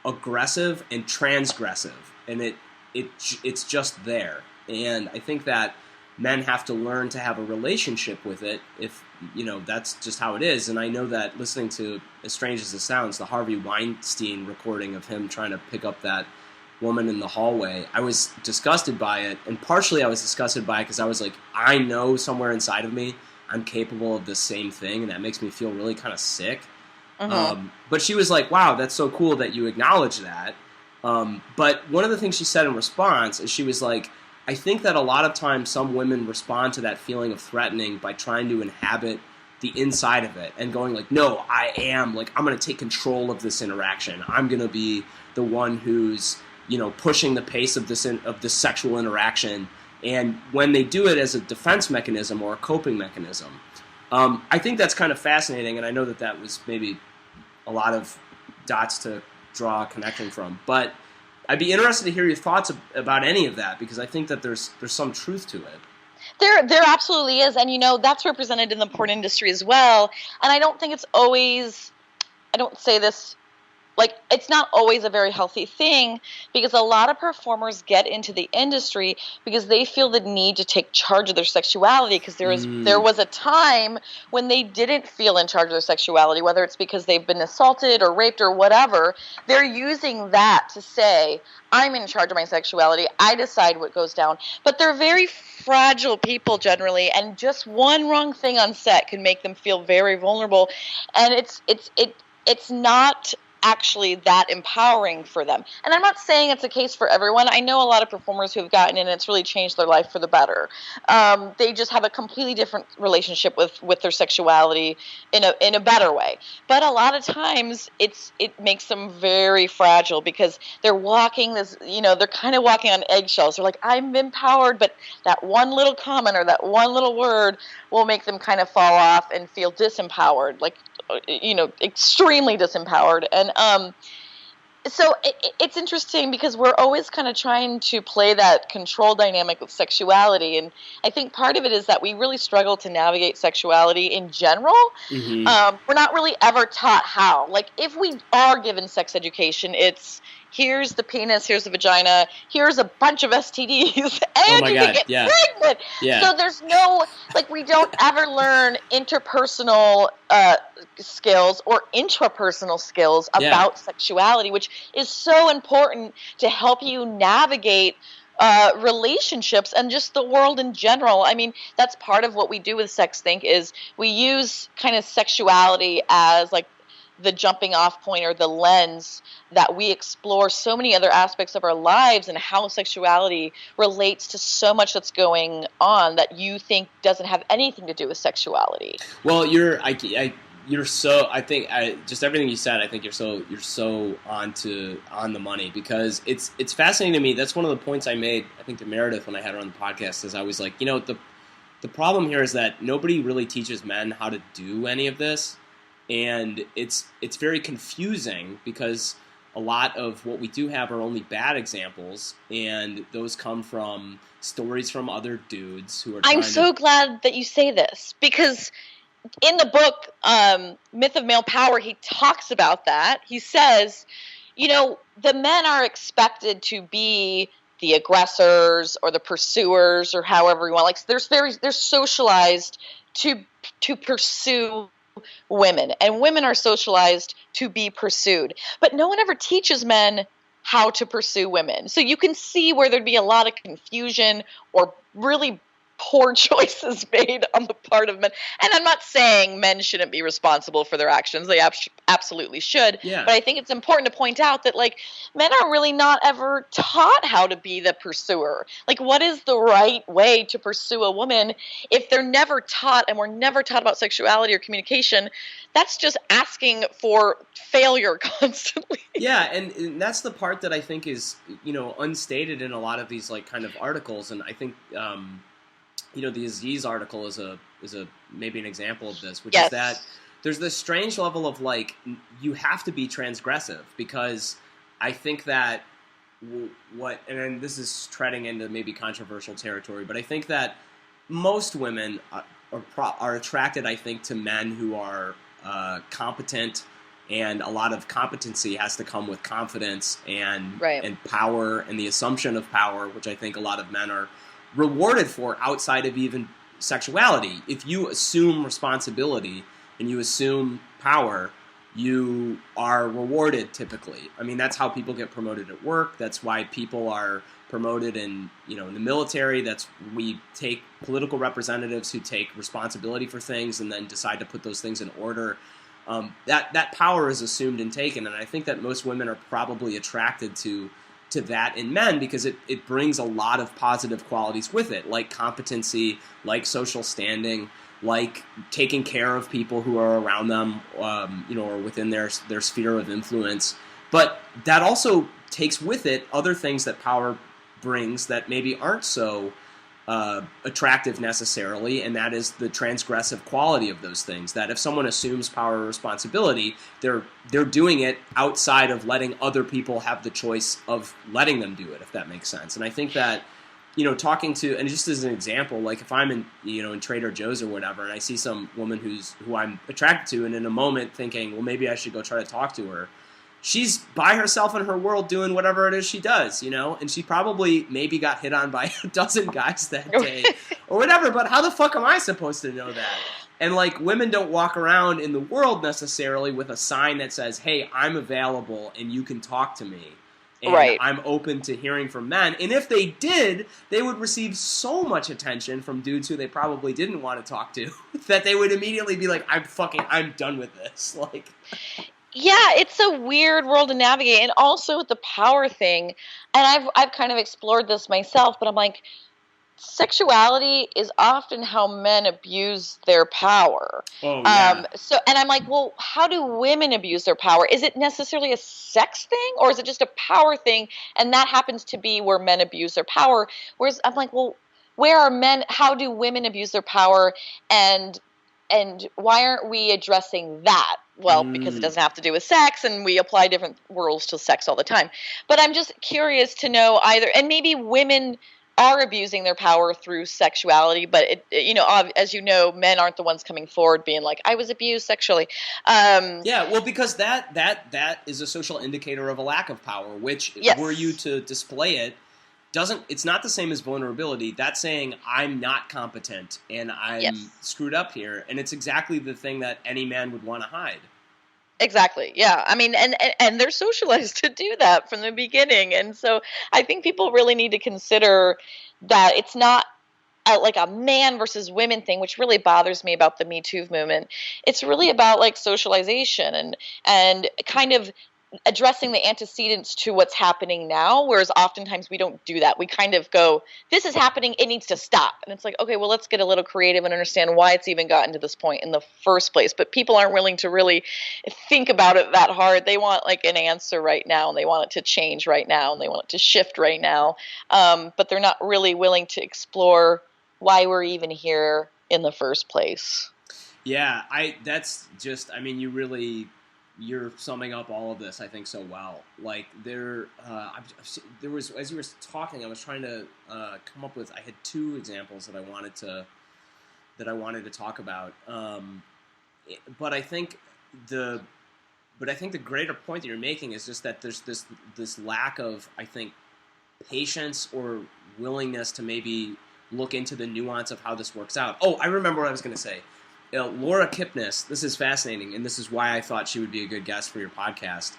aggressive and transgressive, and it's just there. And I think that men have to learn to have a relationship with it, if that's just how it is. And I know that, listening to, as strange as it sounds, the Harvey Weinstein recording of him trying to pick up that woman in the hallway, I was disgusted by it. And partially I was disgusted by it because I was like, I know somewhere inside of me I'm capable of the same thing, and that makes me feel really kind of sick. But she was like, wow, that's so cool that you acknowledge that. But one of the things she said in response is, she was like, I think that a lot of times some women respond to that feeling of threatening by trying to inhabit the inside of it and going like, no, I'm going to take control of this interaction. I'm going to be the one who's, pushing the pace of this sexual interaction, And when they do it as a defense mechanism or a coping mechanism, I think that's kind of fascinating, and I know that was maybe a lot of dots to draw a connection from. But I'd be interested to hear your thoughts about any of that, because I think that there's some truth to it. There absolutely is, and that's represented in the porn industry as well. And I don't think it's always, I don't say this, like, it's not always a very healthy thing, because a lot of performers get into the industry because they feel the need to take charge of their sexuality, because there was a time when they didn't feel in charge of their sexuality, whether it's because they've been assaulted or raped or whatever. They're using that to say, I'm in charge of my sexuality, I decide what goes down. But they're very fragile people generally, and just one wrong thing on set can make them feel very vulnerable, and it's not actually that empowering for them. And I'm not saying it's a case for everyone. I know a lot of performers who have gotten in and it's really changed their life for the better. They just have a completely different relationship with their sexuality in a better way. But a lot of times it makes them very fragile, because they're walking this, they're kind of walking on eggshells. They're like, I'm empowered, but that one little comment or that one little word will make them kind of fall off and feel disempowered, like, extremely disempowered. And so it's interesting, because we're always kind of trying to play that control dynamic with sexuality. And I think part of it is that we really struggle to navigate sexuality in general. Mm-hmm. We're not really ever taught how. Like, if we are given sex education, it's, here's the penis, here's the vagina, here's a bunch of STDs, and you can get pregnant. Yeah. So there's no, like, we don't ever learn interpersonal skills or intrapersonal skills about sexuality, which is so important to help you navigate relationships and just the world in general. I mean, that's part of what we do with Sex Think, is we use kind of sexuality as like the jumping off point or the lens that we explore so many other aspects of our lives, and how sexuality relates to so much that's going on that you think doesn't have anything to do with sexuality. Well, just everything you said, I think you're so on the money, because it's fascinating to me. That's one of the points I made, I think, to Meredith when I had her on the podcast, is I was like, the problem here is that nobody really teaches men how to do any of this. And it's very confusing, because a lot of what we do have are only bad examples, and those come from stories from other dudes who are I'm so glad that you say this, because in the book, Myth of Male Power, he talks about that. He says, the men are expected to be the aggressors or the pursuers, or however you want. Like, they're socialized to pursue women, and women are socialized to be pursued. But no one ever teaches men how to pursue women. So you can see where there'd be a lot of confusion or really poor choices made on the part of men. And I'm not saying men shouldn't be responsible for their actions. They absolutely should. Yeah. But I think it's important to point out that, like, men are really not ever taught how to be the pursuer. Like, what is the right way to pursue a woman? If they're never taught, and we're never taught about sexuality or communication, that's just asking for failure constantly. Yeah, and that's the part that I think is, unstated in a lot of these, like, kind of articles. And I think the Aziz article is a maybe an example of this, which is that there's this strange level of, like, you have to be transgressive, because I think that and this is treading into maybe controversial territory, but I think that most women are attracted, I think, to men who are competent, and a lot of competency has to come with confidence and power, and the assumption of power, which I think a lot of men are rewarded for outside of even sexuality. If you assume responsibility and you assume power, you are rewarded typically. I mean, that's how people get promoted at work. That's why people are promoted in the military. We take political representatives who take responsibility for things and then decide to put those things in order. That power is assumed and taken, and I think that most women are probably attracted to that in men, because it brings a lot of positive qualities with it, like competency, like social standing, like taking care of people who are around them, or within their sphere of influence. But that also takes with it other things that power brings that maybe aren't so attractive necessarily, and that is the transgressive quality of those things. That if someone assumes power or responsibility, they're doing it outside of letting other people have the choice of letting them do it, if that makes sense. And I think that, talking to, and just as an example, like if I'm in Trader Joe's or whatever, and I see some woman who I'm attracted to, and in a moment thinking, well, maybe I should go try to talk to her. She's by herself in her world doing whatever it is she does, and she probably maybe got hit on by a dozen guys that day or whatever, but how the fuck am I supposed to know that? And like, women don't walk around in the world necessarily with a sign that says, hey, I'm available and you can talk to me. And right. I'm open to hearing from men. And if they did, they would receive so much attention from dudes who they probably didn't want to talk to that they would immediately be like, I'm done with this. Like, yeah, it's a weird world to navigate. And also with the power thing, and I've kind of explored this myself, but I'm like, sexuality is often how men abuse their power. Oh, yeah. And I'm like, well, how do women abuse their power? Is it necessarily a sex thing, or is it just a power thing? And that happens to be where men abuse their power. Whereas I'm like, well, where are men? How do women abuse their power? And why aren't we addressing that? Well, because it doesn't have to do with sex, and we apply different rules to sex all the time. But I'm just curious to know either, and maybe women are abusing their power through sexuality, but as you know, men aren't the ones coming forward being like, I was abused sexually. Yeah, well, because that is a social indicator of a lack of power, which, yes. were you to display it, it's not the same as vulnerability. That's saying I'm not competent and I'm yes. screwed up here, and it's exactly the thing that any man would want to hide. Exactly. Yeah. I mean, and they're socialized to do that from the beginning. And so I think people really need to consider that it's not like a man versus women thing, which really bothers me about the Me Too movement. It's really about like socialization and kind of addressing the antecedents to what's happening now, whereas oftentimes we don't do that. We kind of go, this is happening, it needs to stop. And it's like, okay, well, let's get a little creative and understand why it's even gotten to this point in the first place. But people aren't willing to really think about it that hard. They want like an answer right now, and they want it to change right now, and they want it to shift right now. But they're not really willing to explore why we're even here in the first place. Yeah, you're summing up all of this, I think, so well. Like there was, as you were talking, I was trying to come up with. I had two examples that I wanted to talk about. But I think the greater point that you're making is just that there's this lack of, I think, patience or willingness to maybe look into the nuance of how this works out. Oh, I remember what I was going to say. Laura Kipnis, this is fascinating, and this is why I thought she would be a good guest for your podcast.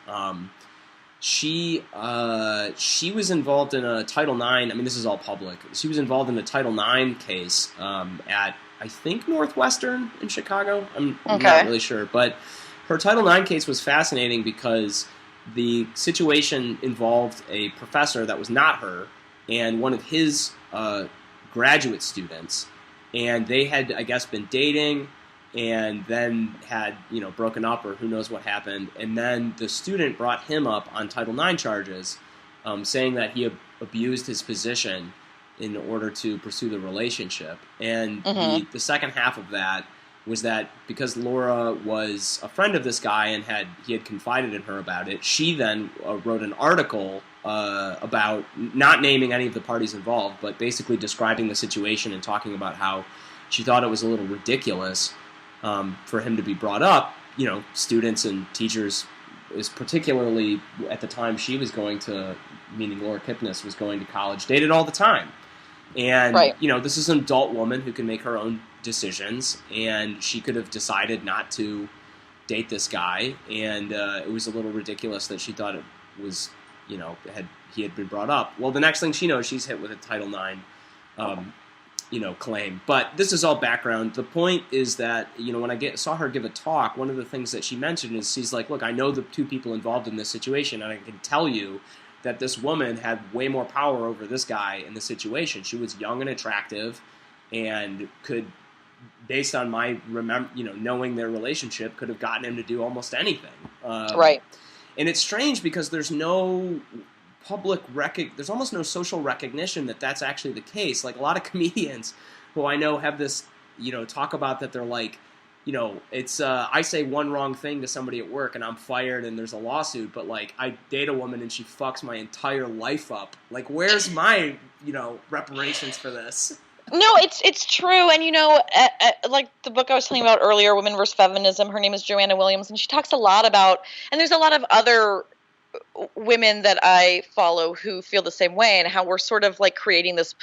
She was involved in a Title IX. I mean, this is all public. She was involved in a Title IX case at, I think, Northwestern in Chicago. I'm not really sure, but her Title IX case was fascinating because the situation involved a professor that was not her and one of his graduate students, and they had, I guess, been dating. And then had, broken up, or who knows what happened. And then the student brought him up on Title IX charges, saying that he abused his position in order to pursue the relationship. And the second half of that was that because Laura was a friend of this guy and he had confided in her about it, she then wrote an article about not naming any of the parties involved, but basically describing the situation and talking about how she thought it was a little ridiculous for him to be brought up. Students and teachers, is particularly at the time she was going to, meaning Laura Kipnis was going to college, dated all the time. And, right. This is an adult woman who can make her own decisions, and she could have decided not to date this guy, and it was a little ridiculous that she thought it was, he had been brought up. Well, the next thing she knows, she's hit with a Title IX claim. But this is all background. The point is that, when I saw her give a talk, one of the things that she mentioned is she's like, look, I know the two people involved in this situation, and I can tell you that this woman had way more power over this guy in the situation. She was young and attractive and could, based on my knowing their relationship, could have gotten him to do almost anything. Right. And it's strange because there's no there's almost no social recognition that that's actually the case. Like a lot of comedians who I know have this, talk about that they're like, it's I say one wrong thing to somebody at work and I'm fired and there's a lawsuit, but like I date a woman and she fucks my entire life up. Like where's my, reparations for this? No, it's true, and like the book I was telling you about earlier, Women vs. Feminism. Her name is Joanna Williams, and she talks a lot about, and there's a lot of other women that I follow who feel the same way, and how we're sort of like creating this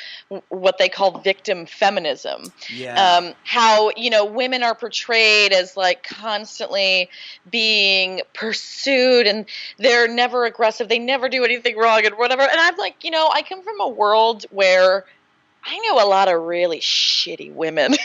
what they call victim feminism. Yeah. How women are portrayed as like constantly being pursued, and they're never aggressive, they never do anything wrong, and whatever. And I'm like, I come from a world where I know a lot of really shitty women.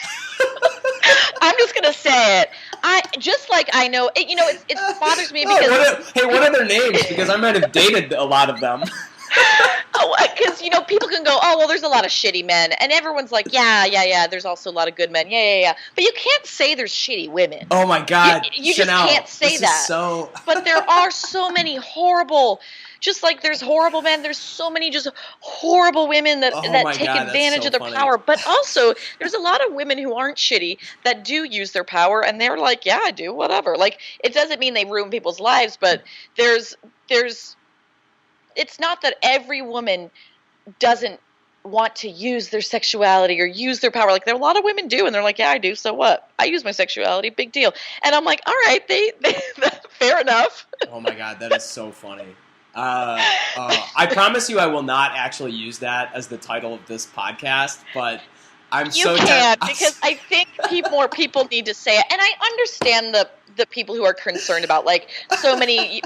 I'm just gonna say it. I know it. It bothers me because what are their names? Because I might have dated a lot of them. Because people can go, oh well, there's a lot of shitty men, and everyone's like, yeah. There's also a lot of good men, yeah. But you can't say there's shitty women. Oh my God, you just can't say that. But there are so many horrible. Just like there's horrible men, there's so many just horrible women that take advantage of their power. But also, there's a lot of women who aren't shitty that do use their power, and they're like, yeah, I do, whatever. Like, it doesn't mean they ruin people's lives, but there's it's not that every woman doesn't want to use their sexuality or use their power. Like, there are a lot of women do, and they're like, yeah, I do, so what? I use my sexuality, big deal. And I'm like, all right, they fair enough. Oh my God, that is so funny. I promise you I will not actually use that as the title of this podcast, but because I think more people need to say it. And I understand the people who are concerned about, like,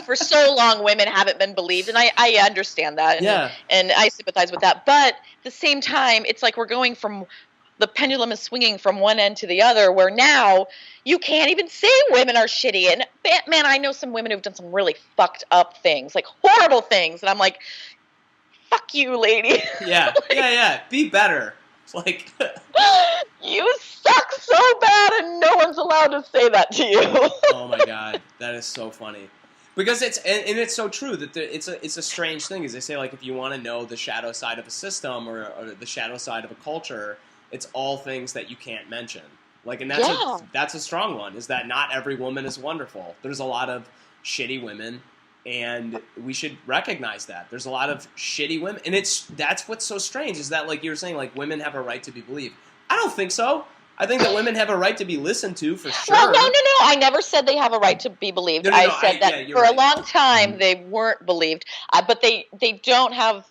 for so long women haven't been believed, and I understand that, and I sympathize with that. But at the same time, it's like we're going from the pendulum is swinging from one end to the other, where now you can't even say women are shitty. And man, I know some women who've done some really fucked up things, like horrible things. And I'm like, fuck you, lady. Yeah, be better. It's like, you suck so bad and no one's allowed to say that to you. Oh my God, that is so funny. Because it's so true that it's a strange thing, is they say, like, if you want to know the shadow side of a system or the shadow side of a culture, it's all things that you can't mention. Like, and that's a strong one, is that not every woman is wonderful. There's a lot of shitty women, and we should recognize that. There's a lot of shitty women, and that's what's so strange, is that, like you were saying, like, women have a right to be believed. I don't think so. I think that women have a right to be listened to, for sure. Well, no. I never said they have a right to be believed. I said that for a long time they weren't believed, but they don't have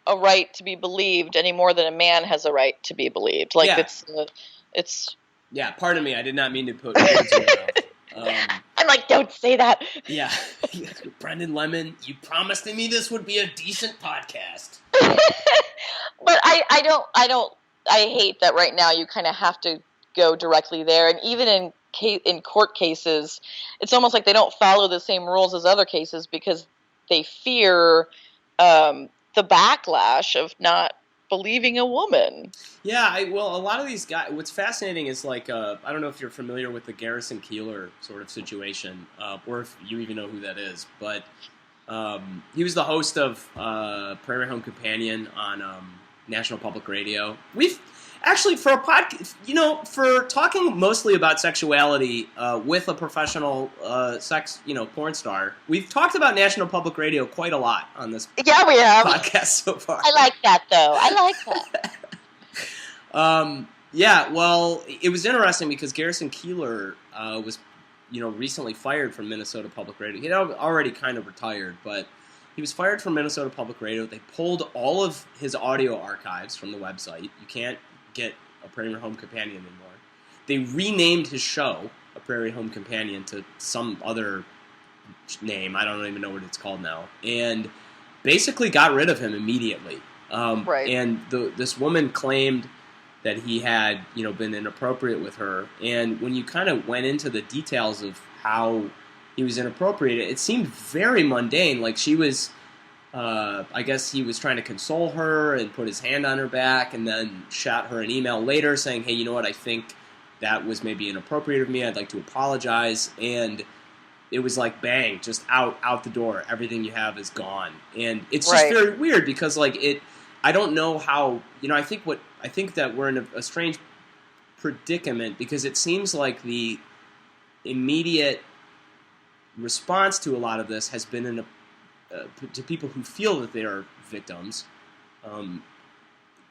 a right to be believed any more than a man has a right to be believed. Like, it's. Yeah, pardon me. I did not mean to put words in your mouth. I'm like, don't say that. Yeah. Brendan Lemon, you promised me this would be a decent podcast. But I hate that right now you kind of have to go directly there. And even in court cases, it's almost like they don't follow the same rules as other cases because they fear the backlash of not believing a woman. Yeah, a lot of these guys, what's fascinating is, like, I don't know if you're familiar with the Garrison Keillor sort of situation, or if you even know who that is, but he was the host of Prairie Home Companion on National Public Radio. We've actually, for a podcast, for talking mostly about sexuality with a professional porn star, we've talked about National Public Radio quite a lot on this we have. podcast so far. I like that, though. I like that. Yeah, well, it was interesting because Garrison Keillor was, recently fired from Minnesota Public Radio. He had already kind of retired, but he was fired from Minnesota Public Radio. They pulled all of his audio archives from the website. You can't get a Prairie Home Companion anymore. They renamed his show A Prairie Home Companion to some other name. I don't even know what it's called now. And basically got rid of him immediately. Right. And this woman claimed that he had, been inappropriate with her. And when you kind of went into the details of how he was inappropriate, it seemed very mundane. Like, she was, I guess he was trying to console her and put his hand on her back, and then shot her an email later saying, hey, you know what, I think that was maybe inappropriate of me. I'd like to apologize. And it was like bang, just out the door. Everything you have is gone, and it's just very weird because like I don't know how, I think that we're in a strange predicament because it seems like the immediate response to a lot of this has been to people who feel that they are victims,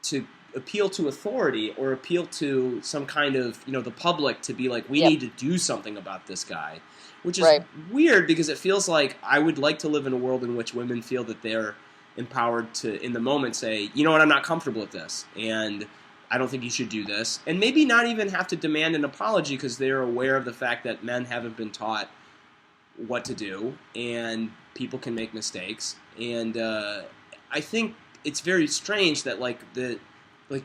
to appeal to authority or appeal to some kind of, the public to be like, we need to do something about this guy, which is weird because it feels like I would like to live in a world in which women feel that they're empowered to, in the moment, say, you know what, I'm not comfortable with this, and I don't think you should do this, and maybe not even have to demand an apology because they're aware of the fact that men haven't been taught what to do, and people can make mistakes, and I think it's very strange that like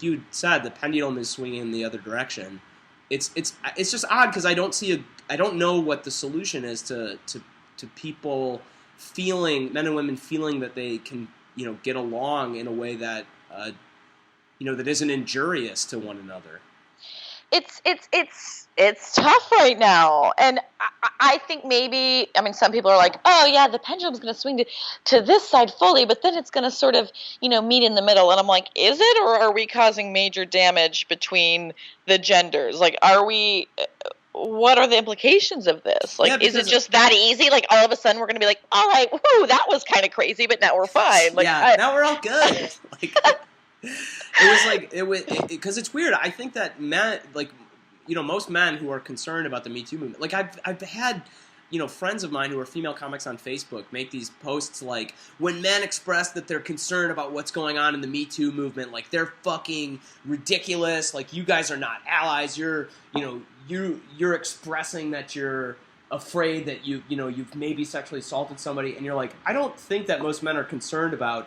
you said, the pendulum is swinging in the other direction. It's just odd because I don't know what the solution is to people feeling, men and women feeling that they can get along in a way that that isn't injurious to one another. It's tough right now, and I think maybe, some people are like, oh yeah, the pendulum's going to swing to this side fully, but then it's going to sort of, meet in the middle, and I'm like, is it, or are we causing major damage between the genders? Like, what are the implications of this? Like, is it just that easy? Like, all of a sudden we're going to be like, all right, whoo, that was kind of crazy, but now we're fine. Like, now we're all good. It was because it's weird. I think that men, like, most men who are concerned about the Me Too movement, like I've had, friends of mine who are female comics on Facebook make these posts like, when men express that they're concerned about what's going on in the Me Too movement, like they're fucking ridiculous. Like, you guys are not allies. You're expressing that you're afraid that you've maybe sexually assaulted somebody, and you're like, I don't think that most men are concerned about.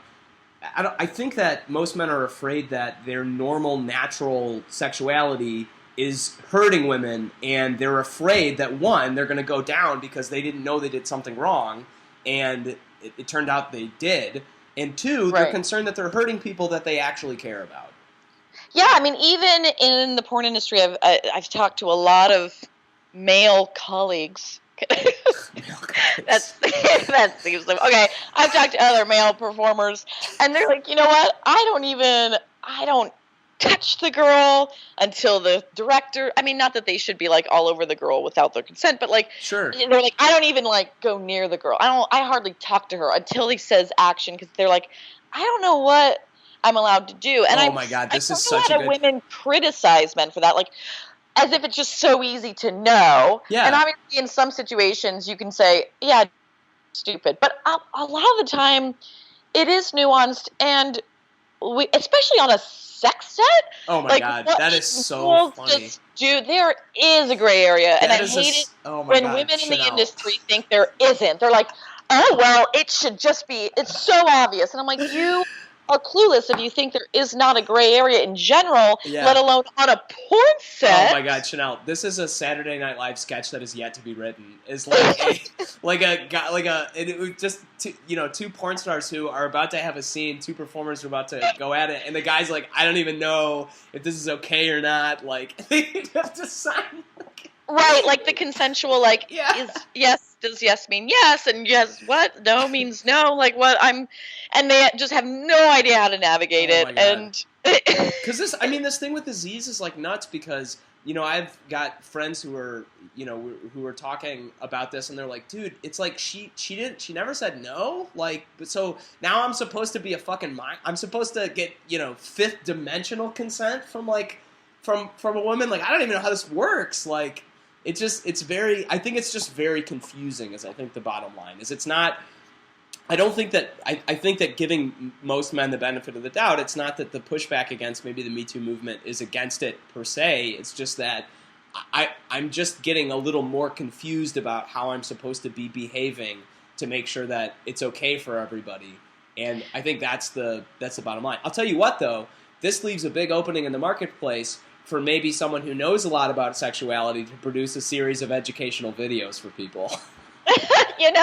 I think that most men are afraid that their normal, natural sexuality is hurting women, and they're afraid that, one, they're going to go down because they didn't know they did something wrong, and it turned out they did, and two, they're concerned that they're hurting people that they actually care about. Yeah, even in the porn industry, I've talked to a lot of male colleagues. That seems okay. I've talked to other male performers, and they're like, you know what? I don't touch the girl until the director. Not that they should be like all over the girl without their consent, but like, sure. They're like, I don't even like go near the girl. I hardly talk to her until he says action, because they're like, I don't know what I'm allowed to do. And oh my god, this is such a good. Women criticize men for that, like, as if it's just so easy to know. Yeah. And obviously in some situations you can say, yeah, stupid. But a lot of the time it is nuanced, and especially on a sex set. Oh my god, that is so funny. There is a gray area, and I hate it when women in the industry think there isn't. They're like, oh, well, it should just be, it's so obvious. And I'm like, you are clueless if you think there is not a gray area in general, let alone on a porn set. Oh my god, Chanel, this is a Saturday Night Live sketch that is yet to be written. It's two porn stars who are about to have a scene, two performers are about to go at it, and the guy's like, I don't even know if this is okay or not. Like, they have to sign. Right, like the consensual, like, is yes, does yes mean yes, and yes, what? No means no, like what? And they just have no idea how to navigate it, and because this thing with Aziz is like nuts, because I've got friends who are who are talking about this, and they're like, dude, it's like she never said no, like, but so now I'm supposed to be I'm supposed to get fifth dimensional consent from a woman, like, I don't even know how this works, like. I think it's just very confusing, is I think the bottom line is. It's not, I think that giving most men the benefit of the doubt, it's not that the pushback against maybe the Me Too movement is against it per se, it's just that I'm just getting a little more confused about how I'm supposed to be behaving to make sure that it's okay for everybody, and I think that's the bottom line. I'll tell you what, though, this leaves a big opening in the marketplace for maybe someone who knows a lot about sexuality to produce a series of educational videos for people. When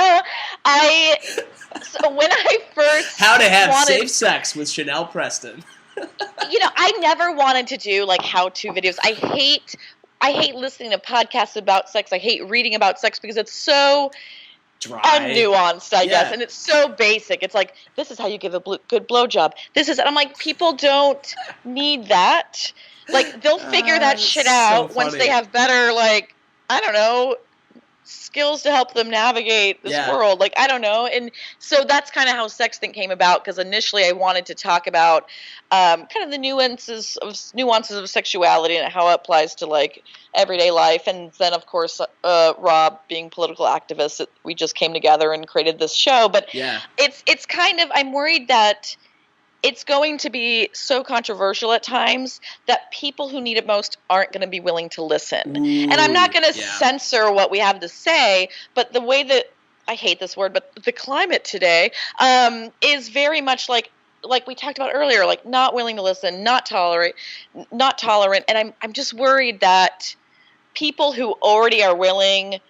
I first how to have safe sex with Chanel Preston. I never wanted to do like how-to videos. I hate I hate listening to podcasts about sex. I hate reading about sex because it's so dry, unnuanced, I guess, and it's so basic. It's like, this is how you give a good blowjob. And I'm like, people don't need that. Like, they'll figure that shit out once they have better, like, I don't know, skills to help them navigate this world. Like, I don't know. And so that's kind of how Sexting came about, because initially I wanted to talk about kind of the nuances of sexuality and how it applies to, like, everyday life. And then, of course, Rob, being political activist, we just came together and created this show. But it's kind of, I'm worried that it's going to be so controversial at times that people who need it most aren't going to be willing to listen. And I'm not going to censor what we have to say, but the way that, I hate this word, but the climate today is very much like we talked about earlier, like not willing to listen, not tolerant. And I'm just worried that people who already are willing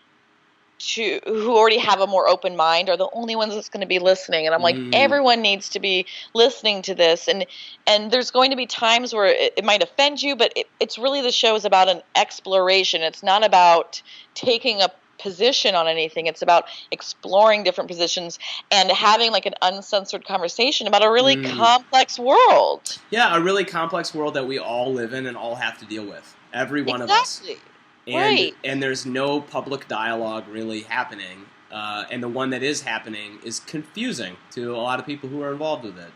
who already have a more open mind are the only ones that's going to be listening. And I'm like, everyone needs to be listening to this. And there's going to be times where it might offend you, but it's really, the show is about an exploration. It's not about taking a position on anything. It's about exploring different positions and having like an uncensored conversation about a really complex world. Yeah, a really complex world that we all live in and all have to deal with. Every one of us. And there's no public dialogue really happening. And the one that is happening is confusing to a lot of people who are involved with it.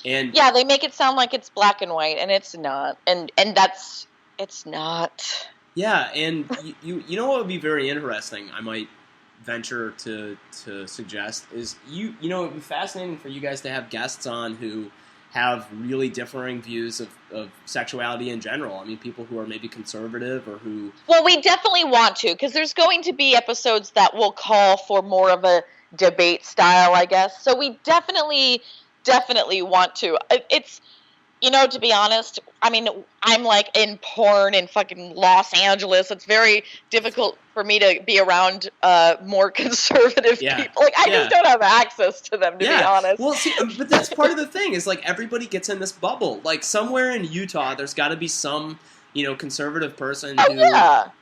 And yeah, they make it sound like it's black and white, and it's not. And it's not. Yeah, and you know what would be very interesting, I might venture to suggest, is it would be fascinating for you guys to have guests on who have really differing views of sexuality in general. I mean, people who are maybe conservative or who... Well, we definitely want to, because there's going to be episodes that will call for more of a debate style, I guess. So we definitely want to. It's, to be honest, I mean, I'm like in porn in fucking Los Angeles. It's very difficult for me to be around more conservative people. Like, I just don't have access to them, to be honest. Well, see, but that's part of the thing, is like everybody gets in this bubble. Like somewhere in Utah, there's got to be some, conservative person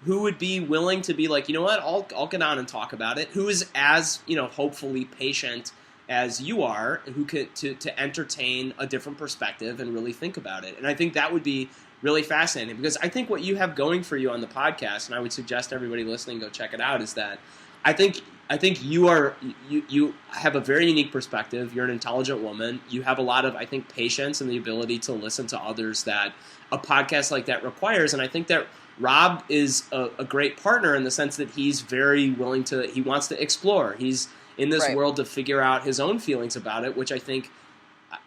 who would be willing to be like, you know what, I'll get on and talk about it. Who is as, hopefully patient as you are, who could to entertain a different perspective and really think about it. And I think that would be really fascinating, because I think what you have going for you on the podcast, and I would suggest everybody listening go check it out, is that I think you have a very unique perspective. You're an intelligent woman. You have a lot of, I think, patience and the ability to listen to others that a podcast like that requires. And I think that Rob is a great partner in the sense that he's very willing to, he wants to explore. He's in this world to figure out his own feelings about it, which I think,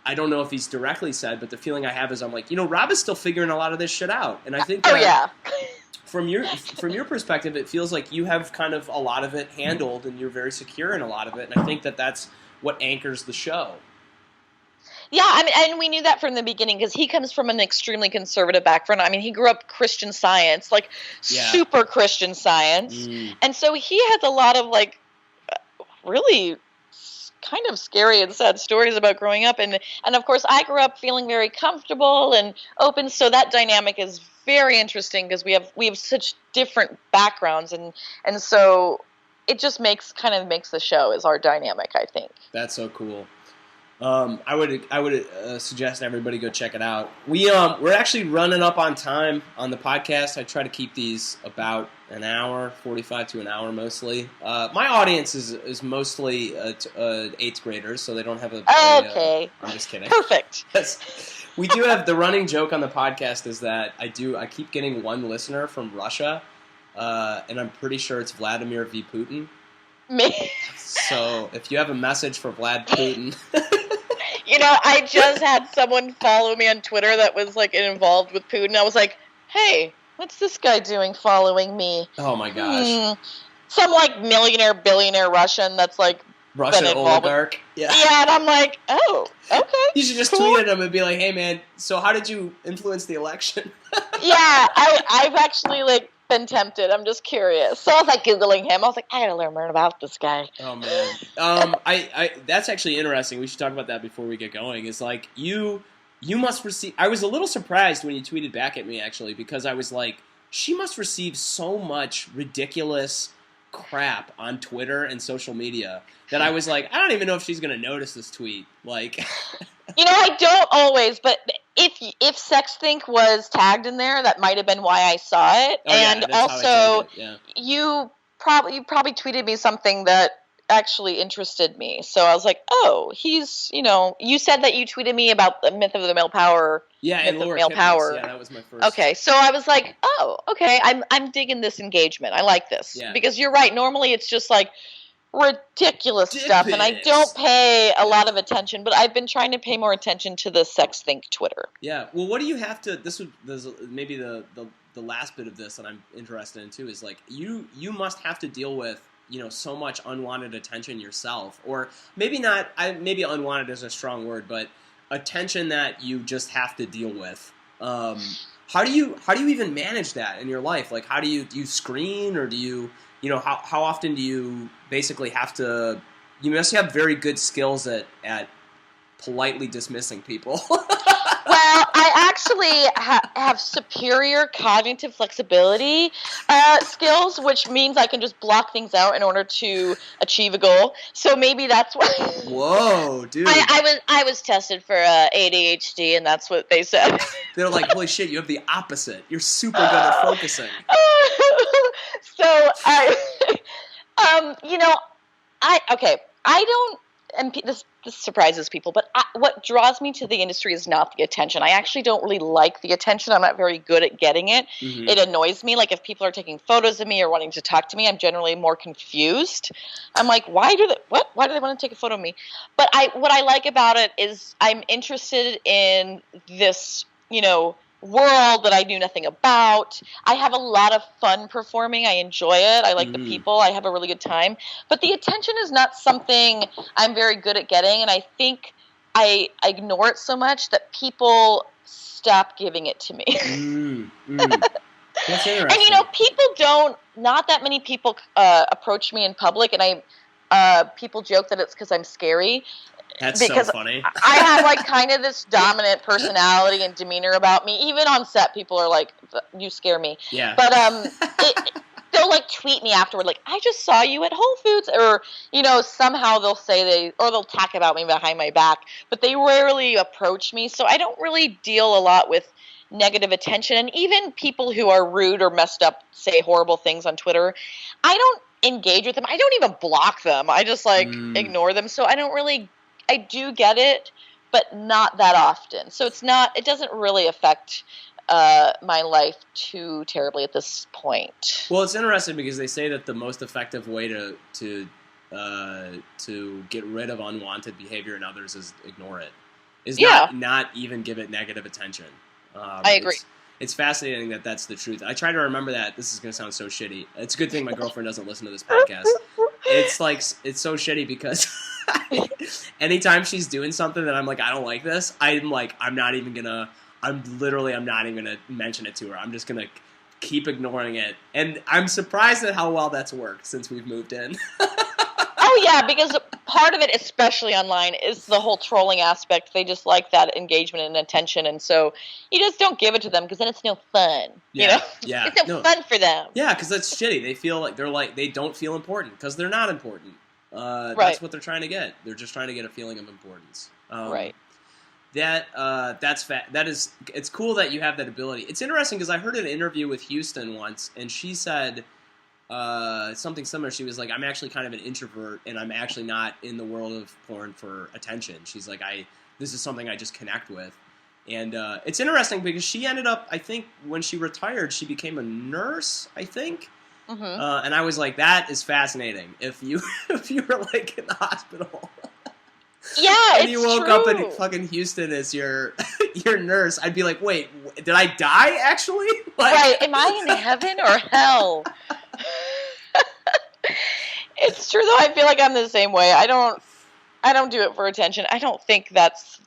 I don't know if he's directly said, but the feeling I have is I'm like, Rob is still figuring a lot of this shit out. And I think that from your perspective, it feels like you have kind of a lot of it handled and you're very secure in a lot of it. And I think that that's what anchors the show. Yeah, I mean, and we knew that from the beginning, because he comes from an extremely conservative background. I mean, he grew up Christian Science, like super Christian Science. And so he has a lot of like really kind of scary and sad stories about growing up. And of course, I grew up feeling very comfortable and open. So that dynamic is very interesting, because we have such different backgrounds. And so it just makes the show is our dynamic, I think. That's so cool. I would suggest everybody go check it out. We're actually running up on time on the podcast. I try to keep these about an hour, 45 to an hour mostly. My audience is mostly 8th graders, so they don't have a... Okay. I'm just kidding. Perfect. We do have the running joke on the podcast is that I keep getting one listener from Russia, and I'm pretty sure it's Vladimir V. Putin. Me? So if you have a message for Vlad Putin... I just had someone follow me on Twitter that was like involved with Putin. I was like, hey, what's this guy doing following me? Oh my gosh. Some like millionaire, billionaire Russian that's like Russian oligarch. Yeah, and I'm like, oh, okay. You should just tweet at him and be like, hey man, so how did you influence the election? Yeah, I've actually like been tempted. I'm just curious. So I was like Googling him. I was like, I gotta learn more about this guy. Oh man. I that's actually interesting. We should talk about that before we get going. Is like you must receive. I was a little surprised when you tweeted back at me actually, because I was like, she must receive so much ridiculous crap on Twitter and social media that I was like, I don't even know if she's going to notice this tweet. Like, I don't always, but if Sexthink was tagged in there, that might have been why I saw it. Oh, yeah, and that's how I also, tagged it, yeah. you probably tweeted me something that actually interested me. So I was like, oh, he's, you said that you tweeted me about the myth of the male power. Yeah, myth and of Laura male Kipnis. power. Yeah, that was my first. Okay, so I was like, oh, okay, I'm digging this engagement. I like this. Yeah. Because you're right, normally it's just like ridiculous Dick stuff, and I pics. don't pay a lot of attention, but I've been trying to pay more attention to the Sexthink Twitter. Yeah, well, what do you have to? This maybe the last bit of this that I'm interested in too is like you must have to deal with so much unwanted attention yourself, or maybe not. Maybe unwanted is a strong word, but attention that you just have to deal with. How do you even manage that in your life? Like, do you screen, or do you how often do you basically have to? You must have very good skills at politely dismissing people. Well, I actually have superior cognitive flexibility skills, which means I can just block things out in order to achieve a goal. So maybe that's why. Whoa, dude! I was tested for ADHD, and that's what they said. They're like, holy shit, you have the opposite. You're super good at focusing. So I don't, and this surprises people, but what draws me to the industry is not the attention. I actually don't really like the attention. I'm not very good at getting it. Mm-hmm. It annoys me. Like, if people are taking photos of me or wanting to talk to me, I'm generally more confused. I'm like, why do they want to take a photo of me? But what I like about it is I'm interested in this, world that I knew nothing about. I have a lot of fun performing. I enjoy it. I like the people. I have a really good time. But the attention is not something I'm very good at getting, and I think I ignore it so much that people stop giving it to me. That's interesting. And not that many people approach me in public, and people joke that it's because I'm scary. That's because so funny. I have like kind of this dominant personality and demeanor about me. Even on set, people are like, "You scare me." Yeah. But they'll like tweet me afterward, like, "I just saw you at Whole Foods," or somehow they'll say they'll talk about me behind my back. But they rarely approach me, so I don't really deal a lot with negative attention. And even people who are rude or messed up, say horrible things on Twitter, I don't engage with them. I don't even block them. I just ignore them. So I do get it, but not that often. So it doesn't really affect my life too terribly at this point. Well, it's interesting because they say that the most effective way to get rid of unwanted behavior in others is ignore it. Not even give it negative attention. I agree. It's fascinating that that's the truth. I try to remember that. This is going to sound so shitty. It's a good thing my girlfriend doesn't listen to this podcast. It's so shitty because anytime she's doing something that I'm like, I don't like this, I'm not even going to mention it to her. I'm just going to keep ignoring it. And I'm surprised at how well that's worked since we've moved in. Oh, yeah, because part of it, especially online, is the whole trolling aspect. They just like that engagement and attention, and so you just don't give it to them because then it's no fun. Yeah. It's no fun for them. Yeah, because that's shitty. They feel like they don't feel important because they're not important. Right. That's what they're trying to get. They're just trying to get a feeling of importance. Right. It's cool that you have that ability. It's interesting because I heard an interview with Houston once, and she said something similar. She was like, I'm actually kind of an introvert, and I'm actually not in the world of porn for attention. She's like, this is something I just connect with. And it's interesting because she ended up, I think, when she retired, she became a nurse, I think. Mm-hmm. And I was like, that is fascinating. If you were like in the hospital. Yeah, and you woke up in fucking Houston as your nurse, I'd be like, wait, did I die actually? Right, am I in heaven or hell? It's true though. I feel like I'm the same way. I don't do it for attention. I don't think that's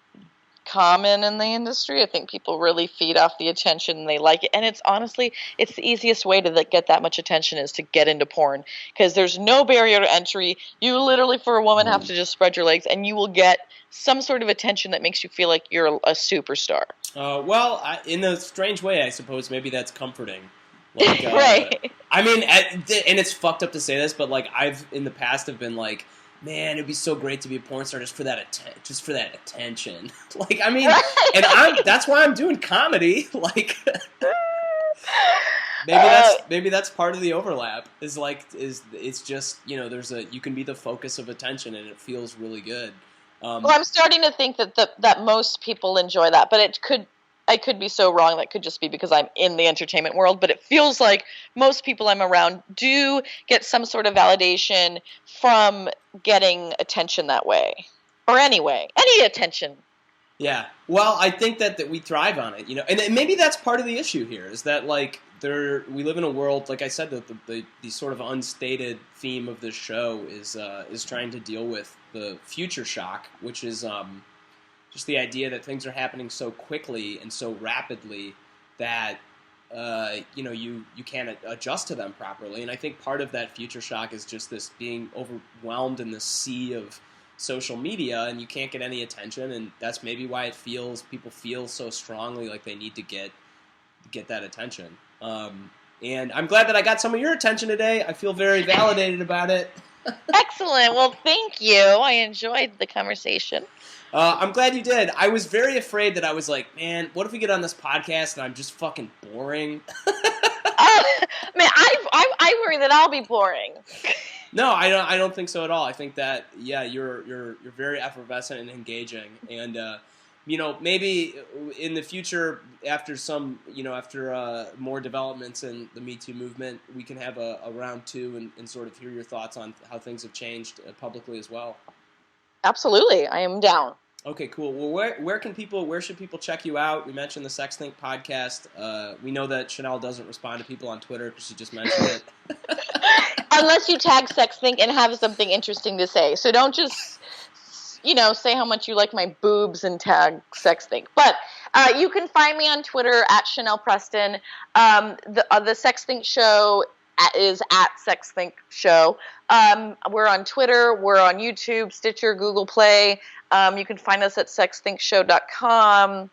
common in the industry. I think people really feed off the attention and they like it. And it's the easiest way to get that much attention is to get into porn because there's no barrier to entry. You literally, for a woman, have to just spread your legs and you will get some sort of attention that makes you feel like you're a superstar. Well, in a strange way, I suppose maybe that's comforting. Like, Right. I mean, and it's fucked up to say this, but like I've in the past have been like, man, it'd be so great to be a porn star just for that attention. Like, I mean, Right. and that's why I'm doing comedy. Like, maybe that's part of the overlap. Is it's just, you know, you can be the focus of attention and it feels really good. Well, I'm starting to think that most people enjoy that, but I could be so wrong. That could just be because I'm in the entertainment world, but it feels like most people I'm around do get some sort of validation from getting attention that way. Or anyway, any attention. Yeah. Well, I think that we thrive on it, you know. And maybe that's part of the issue here is that, like, we live in a world, like I said, that the sort of unstated theme of this show is trying to deal with the future shock, which is just the idea that things are happening so quickly and so rapidly that you know, you can't adjust to them properly. And I think part of that future shock is just this being overwhelmed in the sea of social media, and you can't get any attention, and that's maybe why people feel so strongly like they need to get that attention. And I'm glad that I got some of your attention today. I feel very validated about it. Excellent. Well, thank you. I enjoyed the conversation. I'm glad you did. I was very afraid that I was like, man, what if we get on this podcast and I'm just fucking boring? Man, I worry that I'll be boring. No, I don't think so at all. I think that, yeah, you're very effervescent and engaging, and you know, maybe in the future, after more developments in the Me Too movement, we can have a round two and sort of hear your thoughts on how things have changed publicly as well. Absolutely, I am down. Okay, cool. Well, where should people check you out? We mentioned the Sex Think podcast. We know that Chanel doesn't respond to people on Twitter because she just mentioned it. Unless you tag Sex Think and have something interesting to say. So don't just, say how much you like my boobs and tag Sex Think. But you can find me on Twitter at Chanel Preston. The Sex Think show is at Sex Think Show. We're on Twitter. We're on YouTube, Stitcher, Google Play. You can find us at sexthinkshow.com.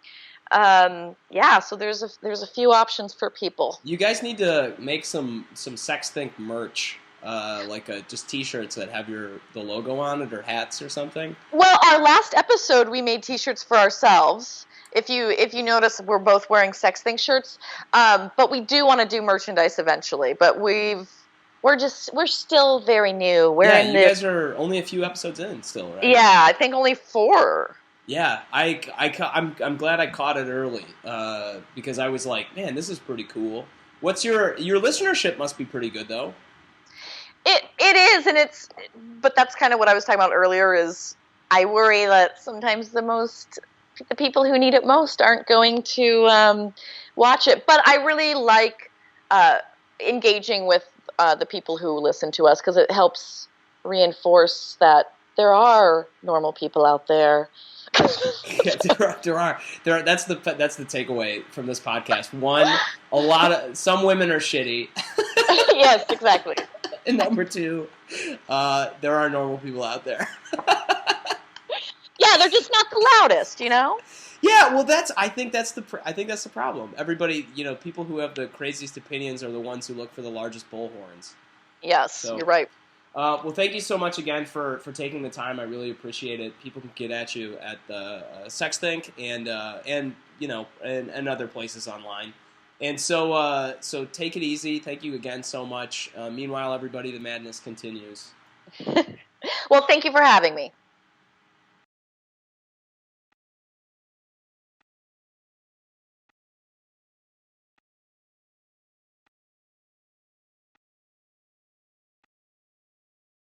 So there's a few options for people. You guys need to make some Sex Think merch, like just T-shirts that have the logo on it, or hats or something. Well, our last episode we made T-shirts for ourselves. If you notice, we're both wearing Sex Think shirts, but we do want to do merchandise eventually. But we're still very new. You guys are only a few episodes in still, right? Yeah, I think only 4. Yeah, I'm glad I caught it early, because I was like, man, this is pretty cool. What's your listenership must be pretty good though. It is, but that's kind of what I was talking about earlier. Is I worry that sometimes the people who need it most aren't going to watch it. But I really like engaging with the people who listen to us, because it helps reinforce that there are normal people out there. Yeah, there are. That's the takeaway from this podcast. One, some women are shitty. Yes, exactly. And number 2, there are normal people out there. Yeah, they're just not the loudest, Yeah, well, I think that's the problem. Everybody, people who have the craziest opinions are the ones who look for the largest bullhorns. Yes, so, you're right. Well, thank you so much again for taking the time. I really appreciate it. People can get at you at the Sex Think and other places online. And so take it easy. Thank you again so much. Meanwhile, everybody, the madness continues. Well, thank you for having me.